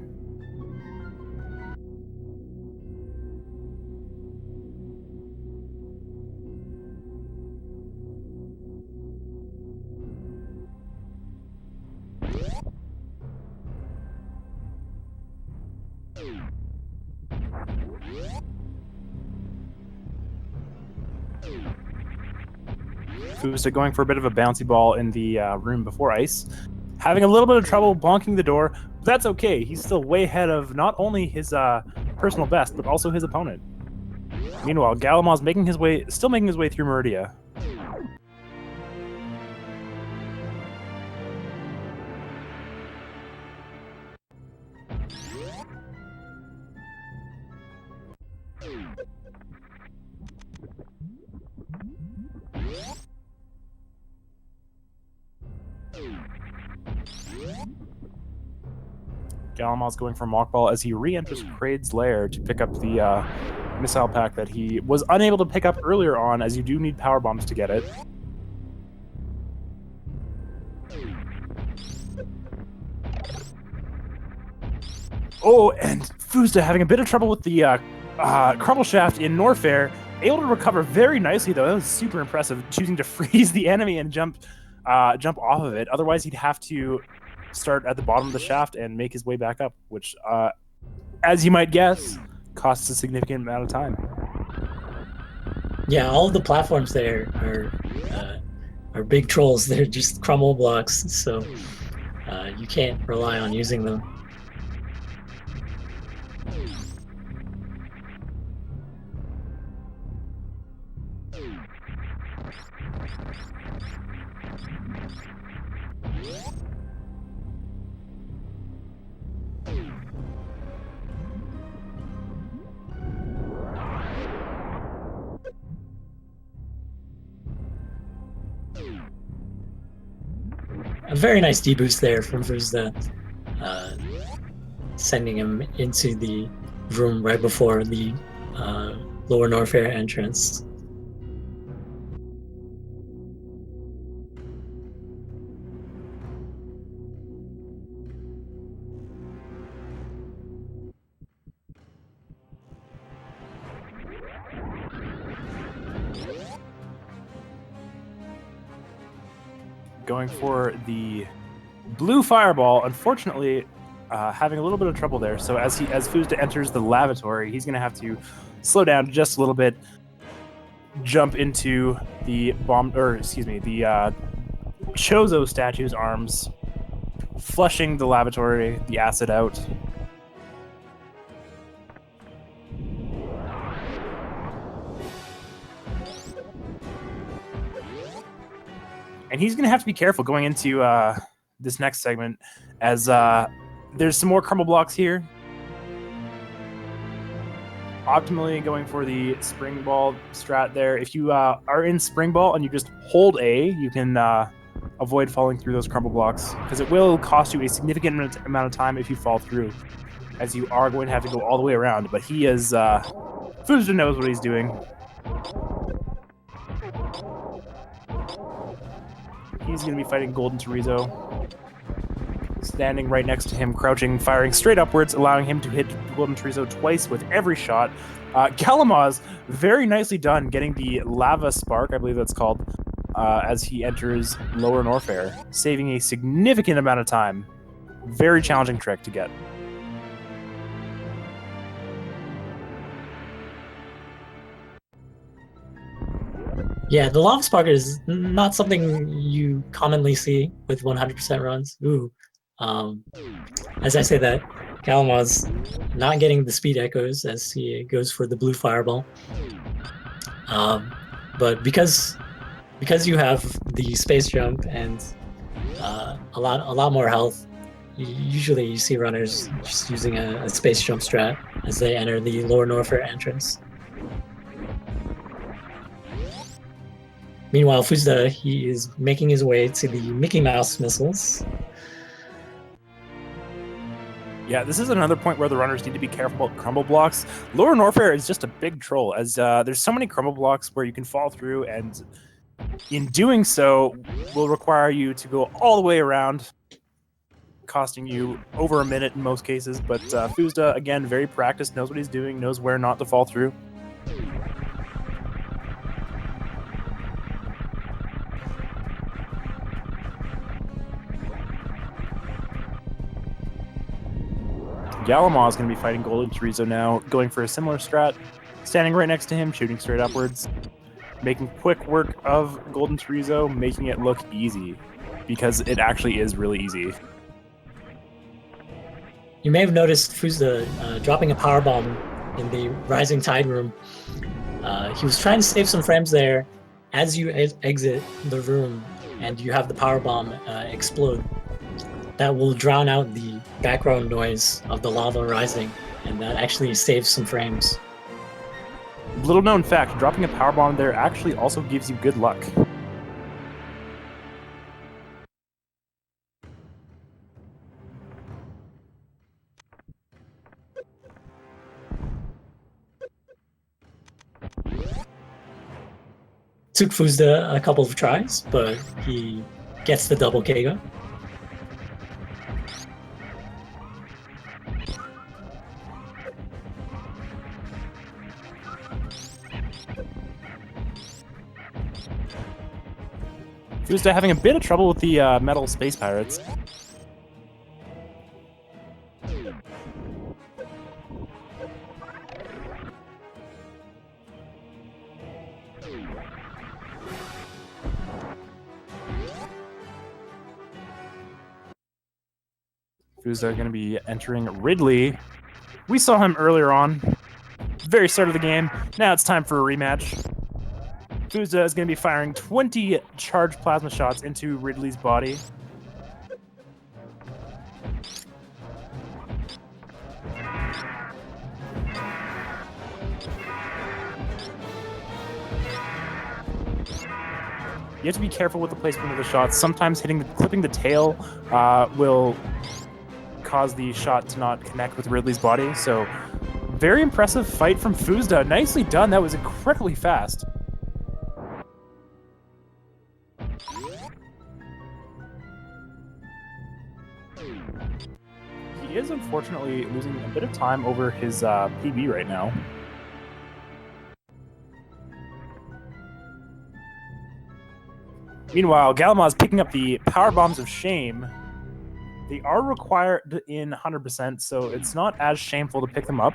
foosda going for a bit of a bouncy ball in the room before ice. Having a little bit of trouble bonking the door, but that's okay. He's still way ahead of not only his personal best, but also his opponent. Meanwhile, Galamoz still making his way through Meridia. Galamoz going for Mock Ball as he re-enters Kraid's lair to pick up the missile pack that he was unable to pick up earlier on, as you do need power bombs to get it. Oh, and foosda having a bit of trouble with the Crumble Shaft in Norfair. Able to recover very nicely, though. That was super impressive, choosing to freeze the enemy and jump off of it. Otherwise, he'd have to start at the bottom of the shaft and make his way back up, which, as you might guess, costs a significant amount of time. Yeah, all of the platforms there are big trolls. They're just crumble blocks, so you can't rely on using them. A very nice deboost there from foosda, sending him into the room right before the lower Norfair entrance. Going for the blue fireball, unfortunately having a little bit of trouble there. So as foosda enters the lavatory, he's going to have to slow down just a little bit, jump into the the Chozo statue's arms, flushing the lavatory, the acid out. And he's going to have to be careful going into this next segment, as there's some more crumble blocks here. Optimally going for the spring ball strat there. If you are in spring ball and you just hold A, you can avoid falling through those crumble blocks, because it will cost you a significant amount of time if you fall through, as you are going to have to go all the way around. But he is... foosda knows what he's doing. He's going to be fighting Golden Chorizo, standing right next to him, crouching, firing straight upwards, allowing him to hit Golden Chorizo twice with every shot. Galamoz, very nicely done, getting the Lava Spark, I believe that's called, as he enters lower Norfair, saving a significant amount of time. Very challenging trick to get. Yeah, the Lava Spark is not something you commonly see with 100% runs. Ooh. As I say that, Galamoz not getting the speed echoes as he goes for the blue fireball. But because you have the space jump and a lot more health, usually you see runners just using a space jump strat as they enter the lower Norfair entrance. Meanwhile, foosda, he is making his way to the Mickey Mouse missiles. Yeah, this is another point where the runners need to be careful about crumble blocks. Lower Norfair is just a big troll, as there's so many crumble blocks where you can fall through, and in doing so will require you to go all the way around, costing you over a minute in most cases. But foosda, again, very practiced, knows what he's doing, knows where not to fall through. Galamoz is going to be fighting Golden Chorizo now, going for a similar strat, standing right next to him, shooting straight upwards, making quick work of Golden Chorizo, making it look easy, because it actually is really easy. You may have noticed foosda dropping a power bomb in the Rising Tide room. He was trying to save some frames there. As you exit the room and you have the power bomb explode, that will drown out the background noise of the lava rising, and that actually saves some frames. Little known fact, dropping a power bomb there actually also gives you good luck. Took foosda a couple of tries, but he gets the double KO. foosda having a bit of trouble with the metal space pirates. foosda going to be entering Ridley. We saw him earlier on, very start of the game. Now it's time for a rematch. foosda is going to be firing 20 charged plasma shots into Ridley's body. You have to be careful with the placement of the shots. Sometimes clipping the tail will cause the shot to not connect with Ridley's body. So, very impressive fight from foosda. Nicely done. That was incredibly fast. He is unfortunately losing a bit of time over his PB right now. Meanwhile, galamoz picking up the power bombs of shame. They are required in 100%, so it's not as shameful to pick them up.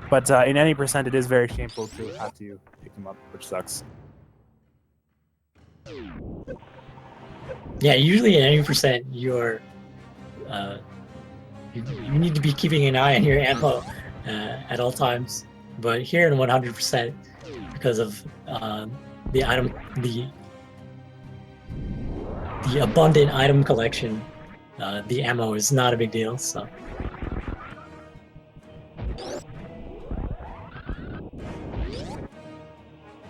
But in any percent, it is very shameful to have to pick them up, which sucks. Yeah, usually at any percent, you're you need to be keeping an eye on your ammo at all times. But here in 100%, because of the abundant item collection, the ammo is not a big deal. So.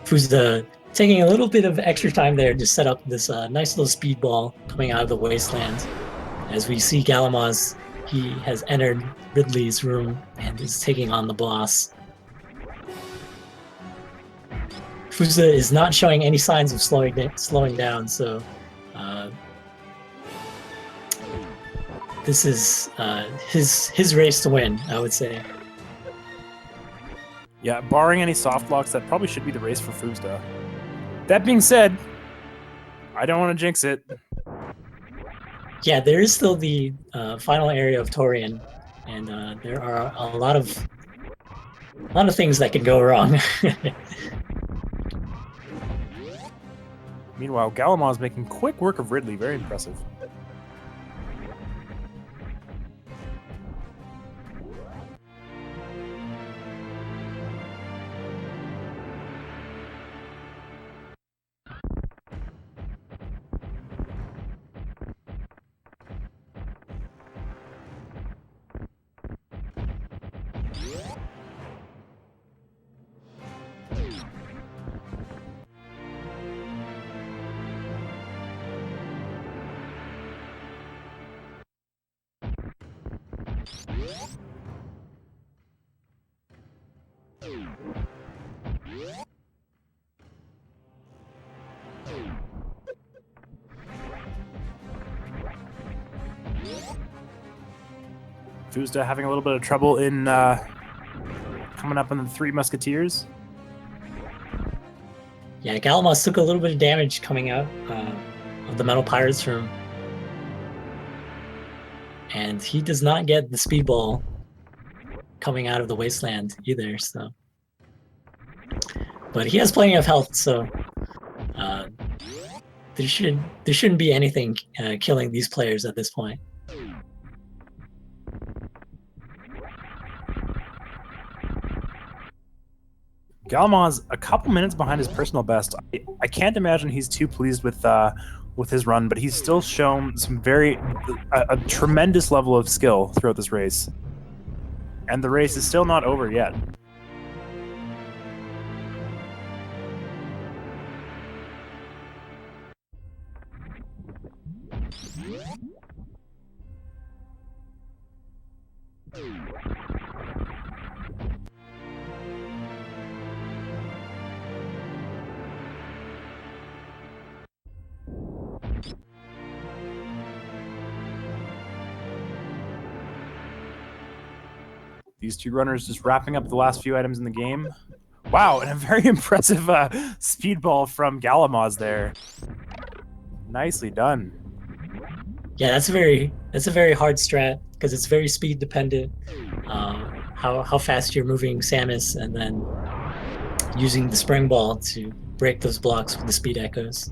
foosda taking a little bit of extra time there to set up this nice little speedball coming out of the wasteland. As we see galamoz, he has entered Ridley's room and is taking on the boss. foosda is not showing any signs of slowing down, so this is his race to win, I would say. Yeah, barring any soft blocks, that probably should be the race for foosda. That being said, I don't want to jinx it. Yeah, there is still the final area of Torian, and there are a lot of things that can go wrong. Meanwhile, galamoz making quick work of Ridley. Very impressive. foosda having a little bit of trouble in coming up on the Three Musketeers. Yeah, galamoz took a little bit of damage coming out of the Metal Pirates room. And he does not get the speedball coming out of the wasteland either, so. But he has plenty of health, so there shouldn't be anything killing these players at this point. galamoz a couple minutes behind his personal best. I can't imagine he's too pleased with his run, but he's still shown some a tremendous level of skill throughout this race. And the race is still not over yet. These two runners just wrapping up the last few items in the game. Wow, and a very impressive speedball from Galamoz there. Nicely done. Yeah, that's a very hard strat because it's very speed dependent. How fast you're moving Samus, and then using the spring ball to break those blocks with the speed echoes.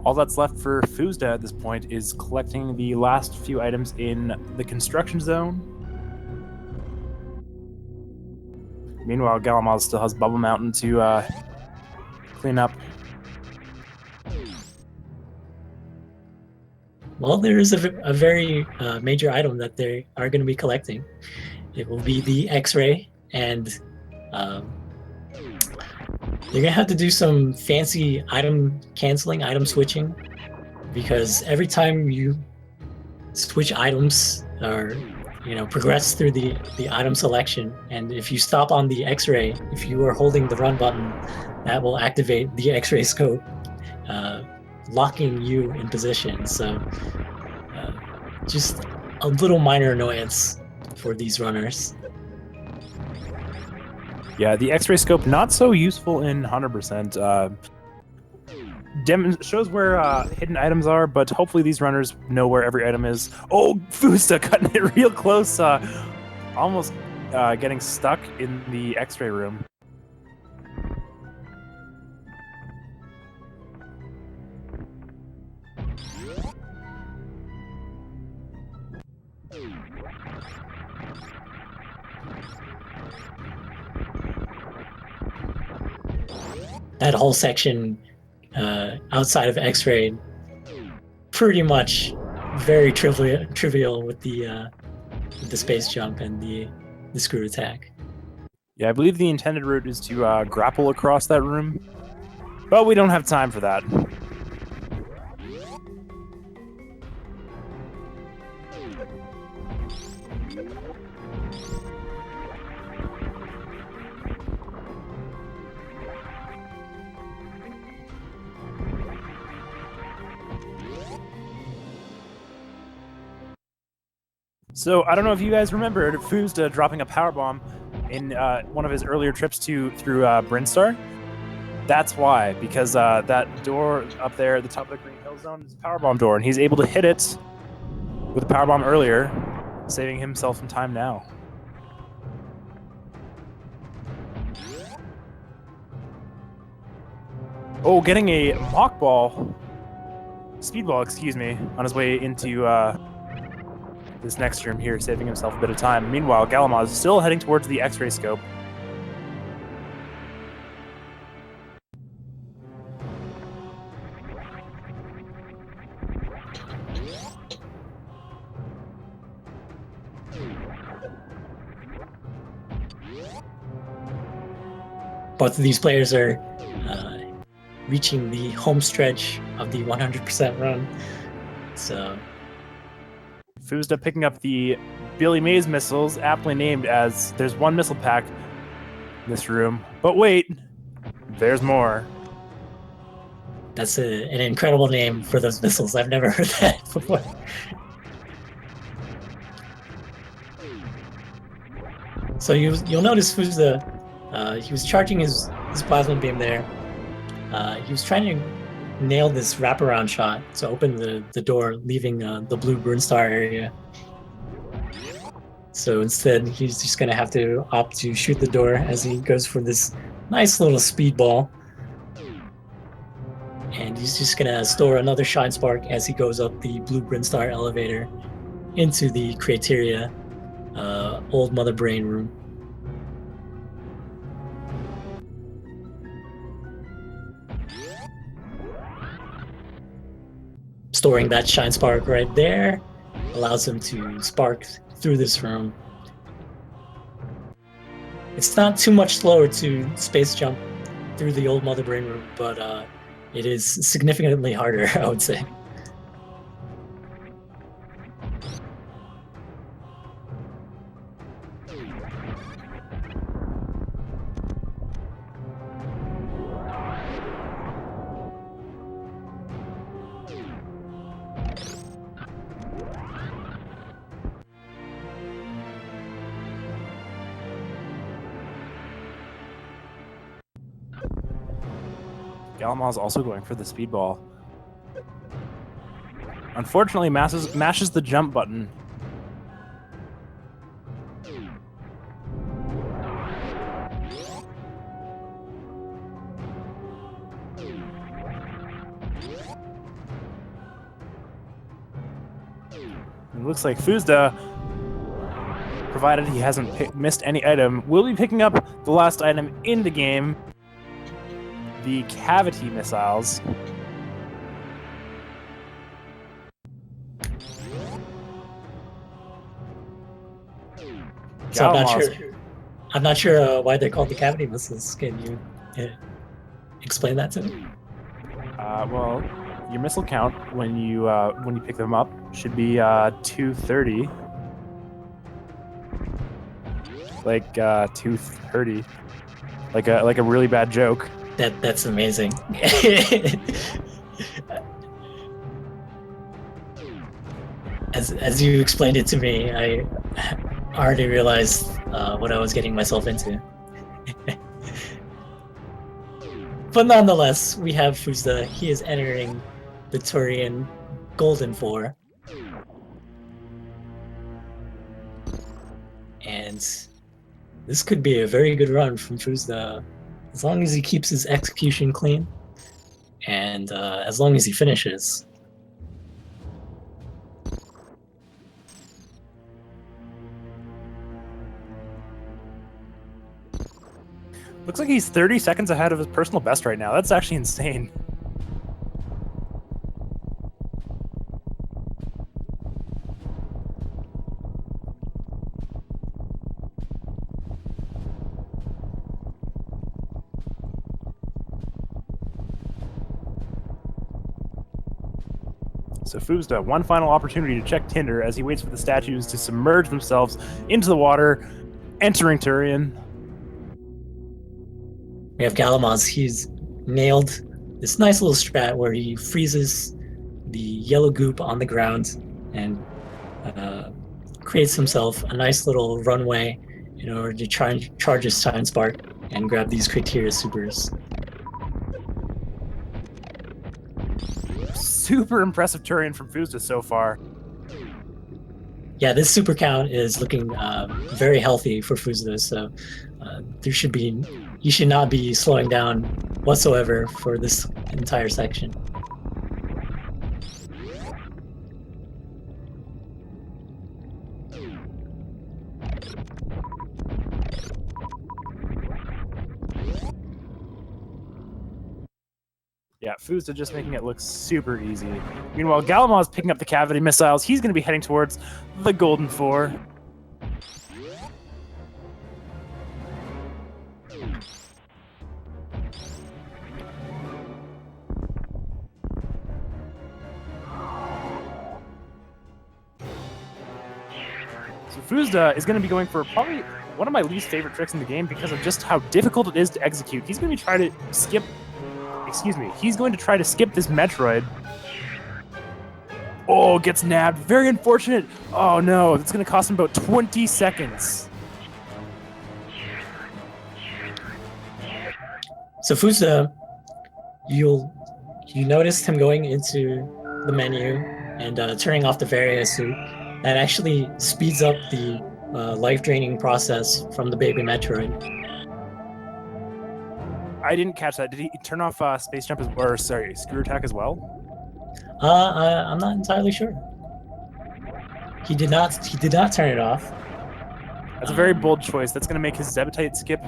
All that's left for foosda at this point is collecting the last few items in the construction zone. Meanwhile, Galamoz still has Bubble Mountain to clean up. Well, there is a very major item that they are going to be collecting. It will be the X-ray, and you're going to have to do some fancy item canceling, item switching, because every time you switch items or progress through the item selection, and if you stop on the X-ray, if you are holding the run button, that will activate the X-ray scope, locking you in position. So just a little minor annoyance for these runners. Yeah, the X-ray scope not so useful in 100%. Shows where hidden items are, but hopefully these runners know where every item is. Oh, foosda cutting it real close, almost getting stuck in the X-ray room. That whole section outside of X-ray, pretty much very trivial with the space jump and the screw attack. Yeah, I believe the intended route is to grapple across that room, but we don't have time for that. So I don't know if you guys remembered foosda dropping a powerbomb in one of his earlier trips through Brinstar. That's why, because that door up there at the top of the Green Hill Zone is a powerbomb door, and he's able to hit it with a powerbomb earlier, saving himself some time now. Oh, getting a speedball, excuse me, on his way into this next room here, saving himself a bit of time. Meanwhile, Galamoz is still heading towards the X-ray scope. Both of these players are reaching the home stretch of the 100% run. So foosda picking up the Billy Mays missiles, aptly named as there's one missile pack in this room. But wait, there's more. That's an incredible name for those missiles. I've never heard that before. So you'll notice foosda, he was charging his plasma beam there. He was trying to nail this wraparound shot to open the door, leaving the blue Brinstar area. So instead, he's just going to have to opt to shoot the door as he goes for this nice little speedball. And he's just going to store another Shine Spark as he goes up the blue Brinstar elevator into the Crateria Old Mother Brain room. storing that shine spark right there allows him to spark through this room. It's not too much slower to space jump through the old Mother Brain room, but it is significantly harder, I would say. Galamoz also going for the speedball. Unfortunately, mashes the jump button. It looks like foosda, provided he hasn't missed any item, will be picking up the last item in the game. The cavity missiles. So I'm not sure why they're called the cavity missiles. Can you explain that to me? Well, your missile count when you pick them up should be 230. Like 230. Like a really bad joke. That's amazing. As you explained it to me, I already realized what I was getting myself into. But nonetheless, we have foosda. He is entering the Turian Golden 4. And this could be a very good run from foosda. As long as he keeps his execution clean, and as long as he finishes. Looks like he's 30 seconds ahead of his personal best right now. That's actually insane. So foosda, one final opportunity to check Tinder as he waits for the statues to submerge themselves into the water, entering Turian. We have galamoz. He's nailed this nice little strat where he freezes the yellow goop on the ground and creates himself a nice little runway in order to try and charge his shine spark and grab these criteria supers. Super impressive Turian from foosda so far. Yeah, this super count is looking very healthy for foosda, so he should not be slowing down whatsoever for this entire section. Yeah, foosda just making it look super easy. Meanwhile, galamoz picking up the cavity missiles. He's going to be heading towards the Golden 4. So foosda is going to be going for probably one of my least favorite tricks in the game because of just how difficult it is to execute. He's going to try to skip... He's going to try to skip this Metroid. Oh, gets nabbed. Very unfortunate. Oh no, that's going to cost him about 20 seconds. So foosda, you noticed him going into the menu and turning off the various suit. That actually speeds up the life-draining process from the baby Metroid. I didn't catch that. Did he turn off space jump screw attack as well? I'm not entirely sure. He did not turn it off. That's a very bold choice. That's going to make his Zebetite skip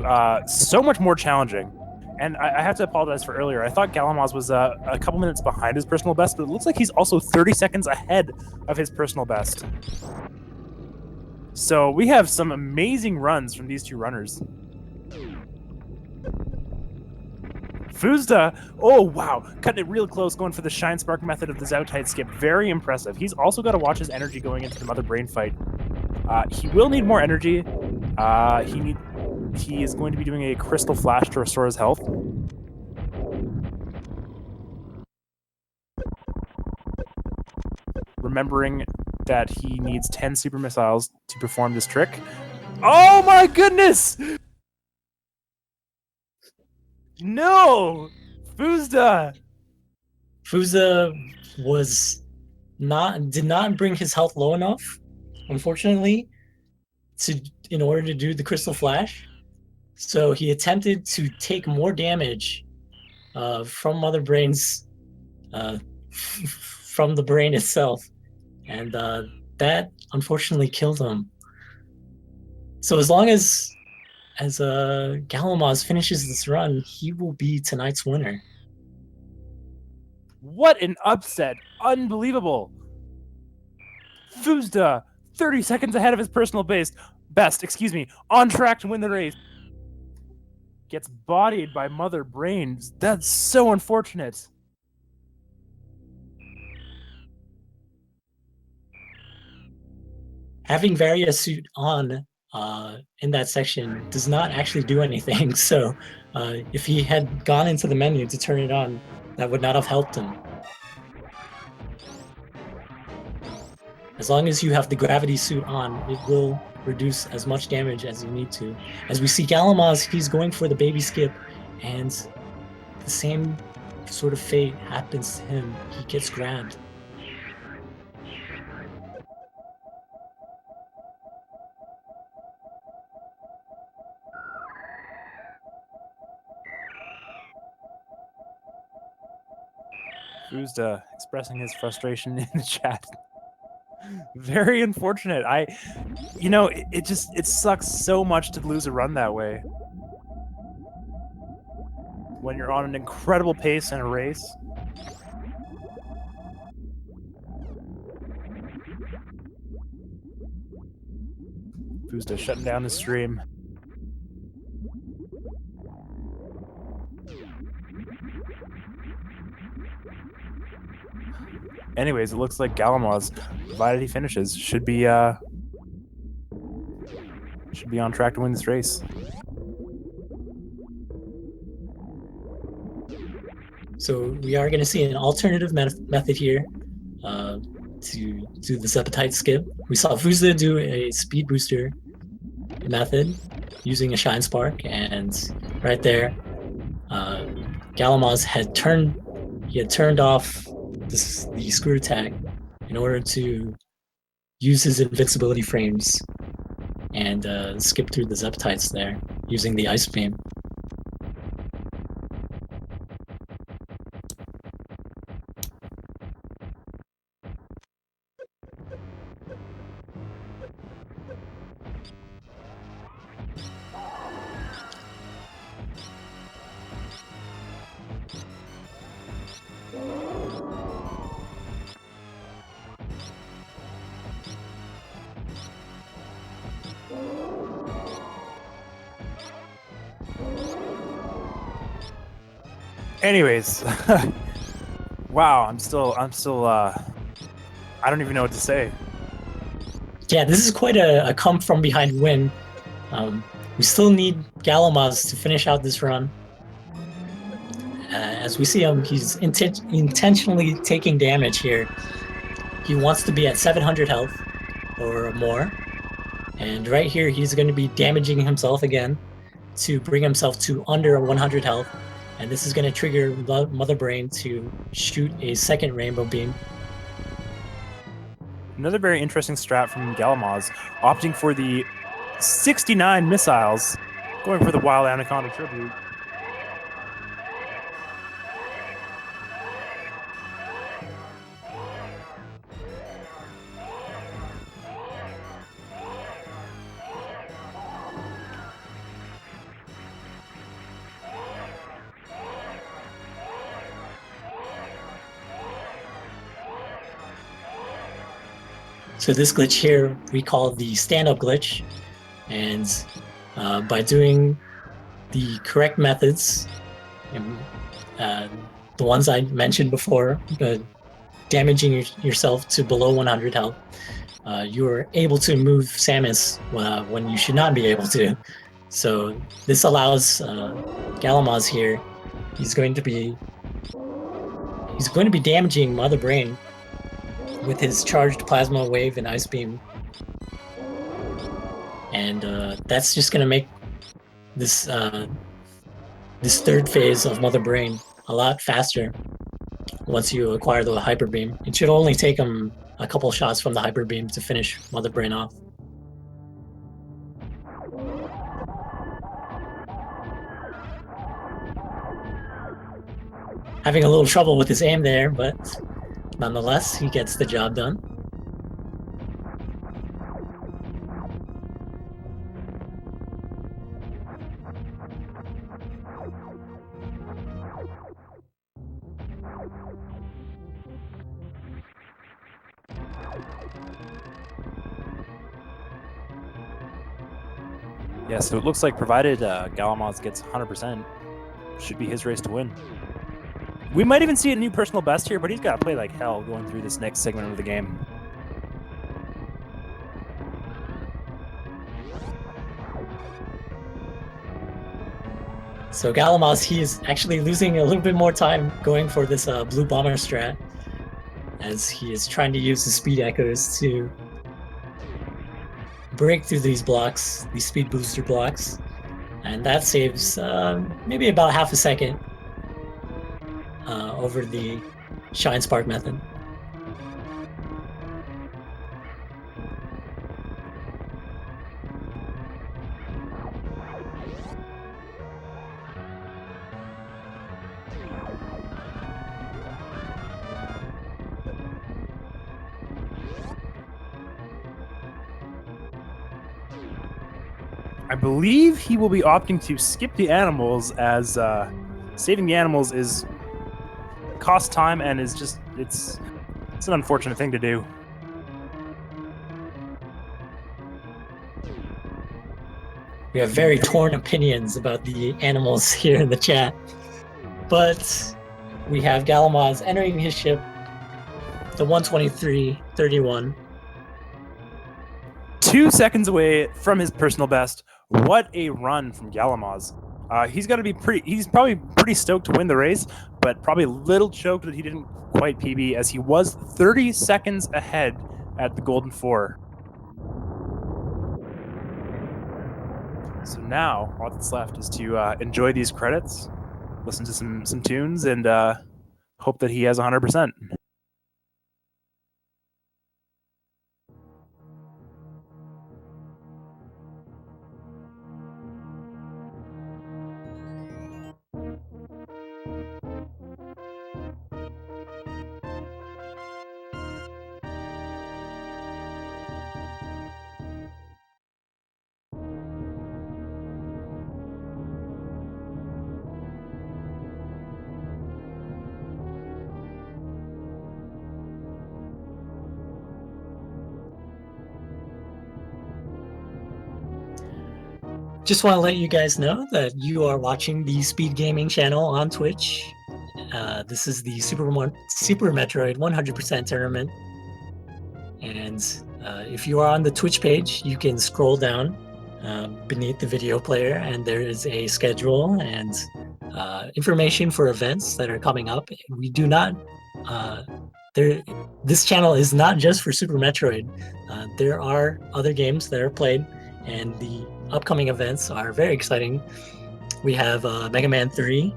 so much more challenging. And I have to apologize for earlier. I thought Galamoz was a couple minutes behind his personal best, but it looks like he's also 30 seconds ahead of his personal best. So we have some amazing runs from these two runners. foosda, oh wow, cutting it real close, going for the Shine Spark method of the Zoutide skip. Very impressive. He's also got to watch his energy going into the Mother Brain fight. He will need more energy. He is going to be doing a Crystal Flash to restore his health. Remembering that he needs 10 super missiles to perform this trick. Oh my goodness! No! foosda! foosda did not bring his health low enough, unfortunately, in order to do the Crystal Flash. So he attempted to take more damage from Mother Brain's from the brain itself, and that unfortunately killed him. So as long as galamoz finishes this run, he will be tonight's winner. What an upset! Unbelievable! foosda, 30 seconds ahead of his personal best, on track to win the race. Gets bodied by Mother Brain. That's so unfortunate. Having Varia suit on in that section does not actually do anything. So if he had gone into the menu to turn it on, that would not have helped him. As long as you have the gravity suit on, it will reduce as much damage as you need to. As we see galamoz, he's going for the baby skip, and the same sort of fate happens to him. He gets grabbed. foosda expressing his frustration in the chat. Very unfortunate. It sucks so much to lose a run that way. When you're on an incredible pace in a race. foosda shutting down the stream. Anyways, it looks like galamoz, provided he finishes, should be on track to win this race. So we are going to see an alternative method here to do the Zepatite skip. We saw foosda do a speed booster method using a Shine Spark, and right there, galamoz had turned off the screw attack in order to use his invincibility frames and skip through the Zepatites there using the Ice Beam. Anyways, wow, I'm still I don't even know what to say. Yeah, this is quite a come from behind win. We still need galamoz to finish out this run. As we see him, he's intentionally taking damage here. He wants to be at 700 health or more. And right here, he's going to be damaging himself again to bring himself to under 100 health. And this is going to trigger Mother Brain to shoot a second Rainbow Beam. Another very interesting strat from galamoz, opting for the 69 missiles, going for the Wild Anaconda Tribute. So this glitch here we call the stand-up glitch, and by doing the correct methods, the ones I mentioned before, damaging yourself to below 100 health, you are able to move Samus when you should not be able to. So this allows Galamoz here. He's going to be damaging Mother Brain with his charged plasma wave and ice beam, and that's just going to make this this third phase of Mother Brain a lot faster. Once you acquire the Hyper Beam, it should only take him a couple shots from the Hyper Beam to finish Mother Brain off. Having a little trouble with his aim there, but nonetheless, he gets the job done. Yeah, so it looks like provided Galamoz gets 100%, should be his race to win. We might even see a new personal best here, but he's got to play like hell going through this next segment of the game. So Galamoz, he is actually losing a little bit more time going for this blue bomber strat, as he is trying to use the speed echoes to break through these blocks, these speed booster blocks, and that saves maybe about half a second over the Shine Spark method. I believe he will be opting to skip the animals, as saving the animals is cost time and is just it's an unfortunate thing to do. We have very torn opinions about the animals here in the chat, but we have Galamoz entering his ship, the 123.31. 2 seconds away from his personal best. What a run from Galamoz. He's got to be he's probably pretty stoked to win the race, but probably a little choked that he didn't quite PB, as he was 30 seconds ahead at the Golden 4. So now all that's left is to enjoy these credits, listen to some tunes, and hope that he has 100%. Just want to let you guys know that you are watching the Speed Gaming channel on Twitch. This is the Super Metroid 100% tournament. And if you are on the Twitch page, you can scroll down beneath the video player, and there is a schedule and information for events that are coming up. We do not... this channel is not just for Super Metroid. There are other games that are played, and the upcoming events are very exciting. We have Mega Man 3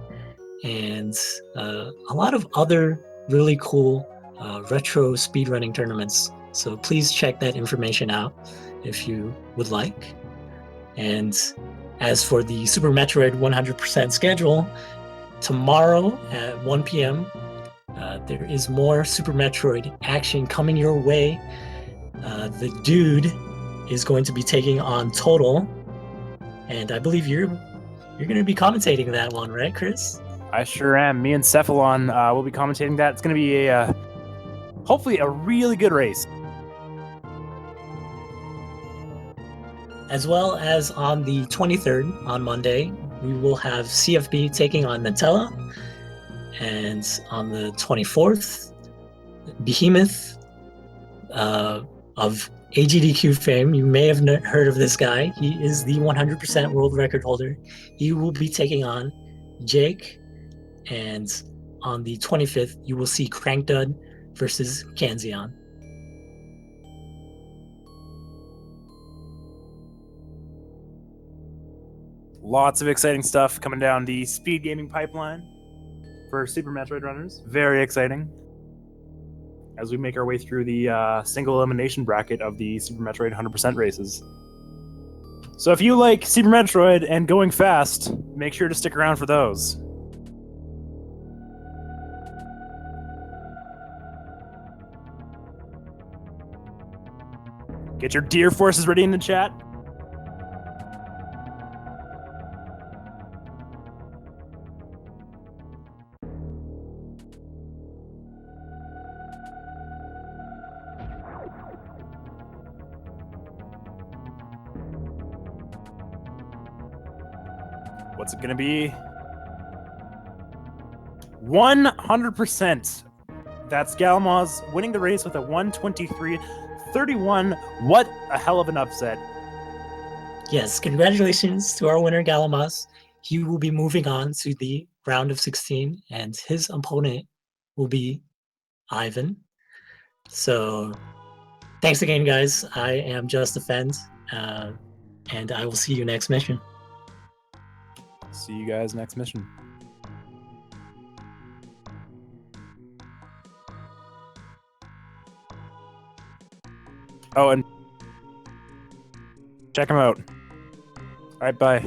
and a lot of other really cool retro speedrunning tournaments. So please check that information out if you would like. And as for the Super Metroid 100% schedule, tomorrow at 1 p.m., there is more Super Metroid action coming your way. The Dude is going to be taking on Total, and I believe you're going to be commentating that one, right, Chris? I sure am. Me and Cephalon will be commentating that. It's going to be hopefully a really good race. As well as on the 23rd, on Monday, we will have CFB taking on Nutella. And on the 24th, Behemoth of AGDQ fame. You may have heard of this guy. He is the 100% world record holder. He will be taking on Jake. And on the 25th, you will see Crankdud versus Kanzion. Lots of exciting stuff coming down the speed gaming pipeline for Super Metroid runners. Very exciting. As we make our way through the single elimination bracket of the Super Metroid 100% races. So if you like Super Metroid and going fast, make sure to stick around for those. Get your deer forces ready in the chat. What's it going to be? 100%. That's Galamoz winning the race with a 123.31. What a hell of an upset. Yes, congratulations to our winner, Galamoz. He will be moving on to the round of 16, and his opponent will be Ivan. So thanks again, guys. I am Just Defend, and I will see you next mission. See you guys next mission. Oh, and check them out. All right, bye.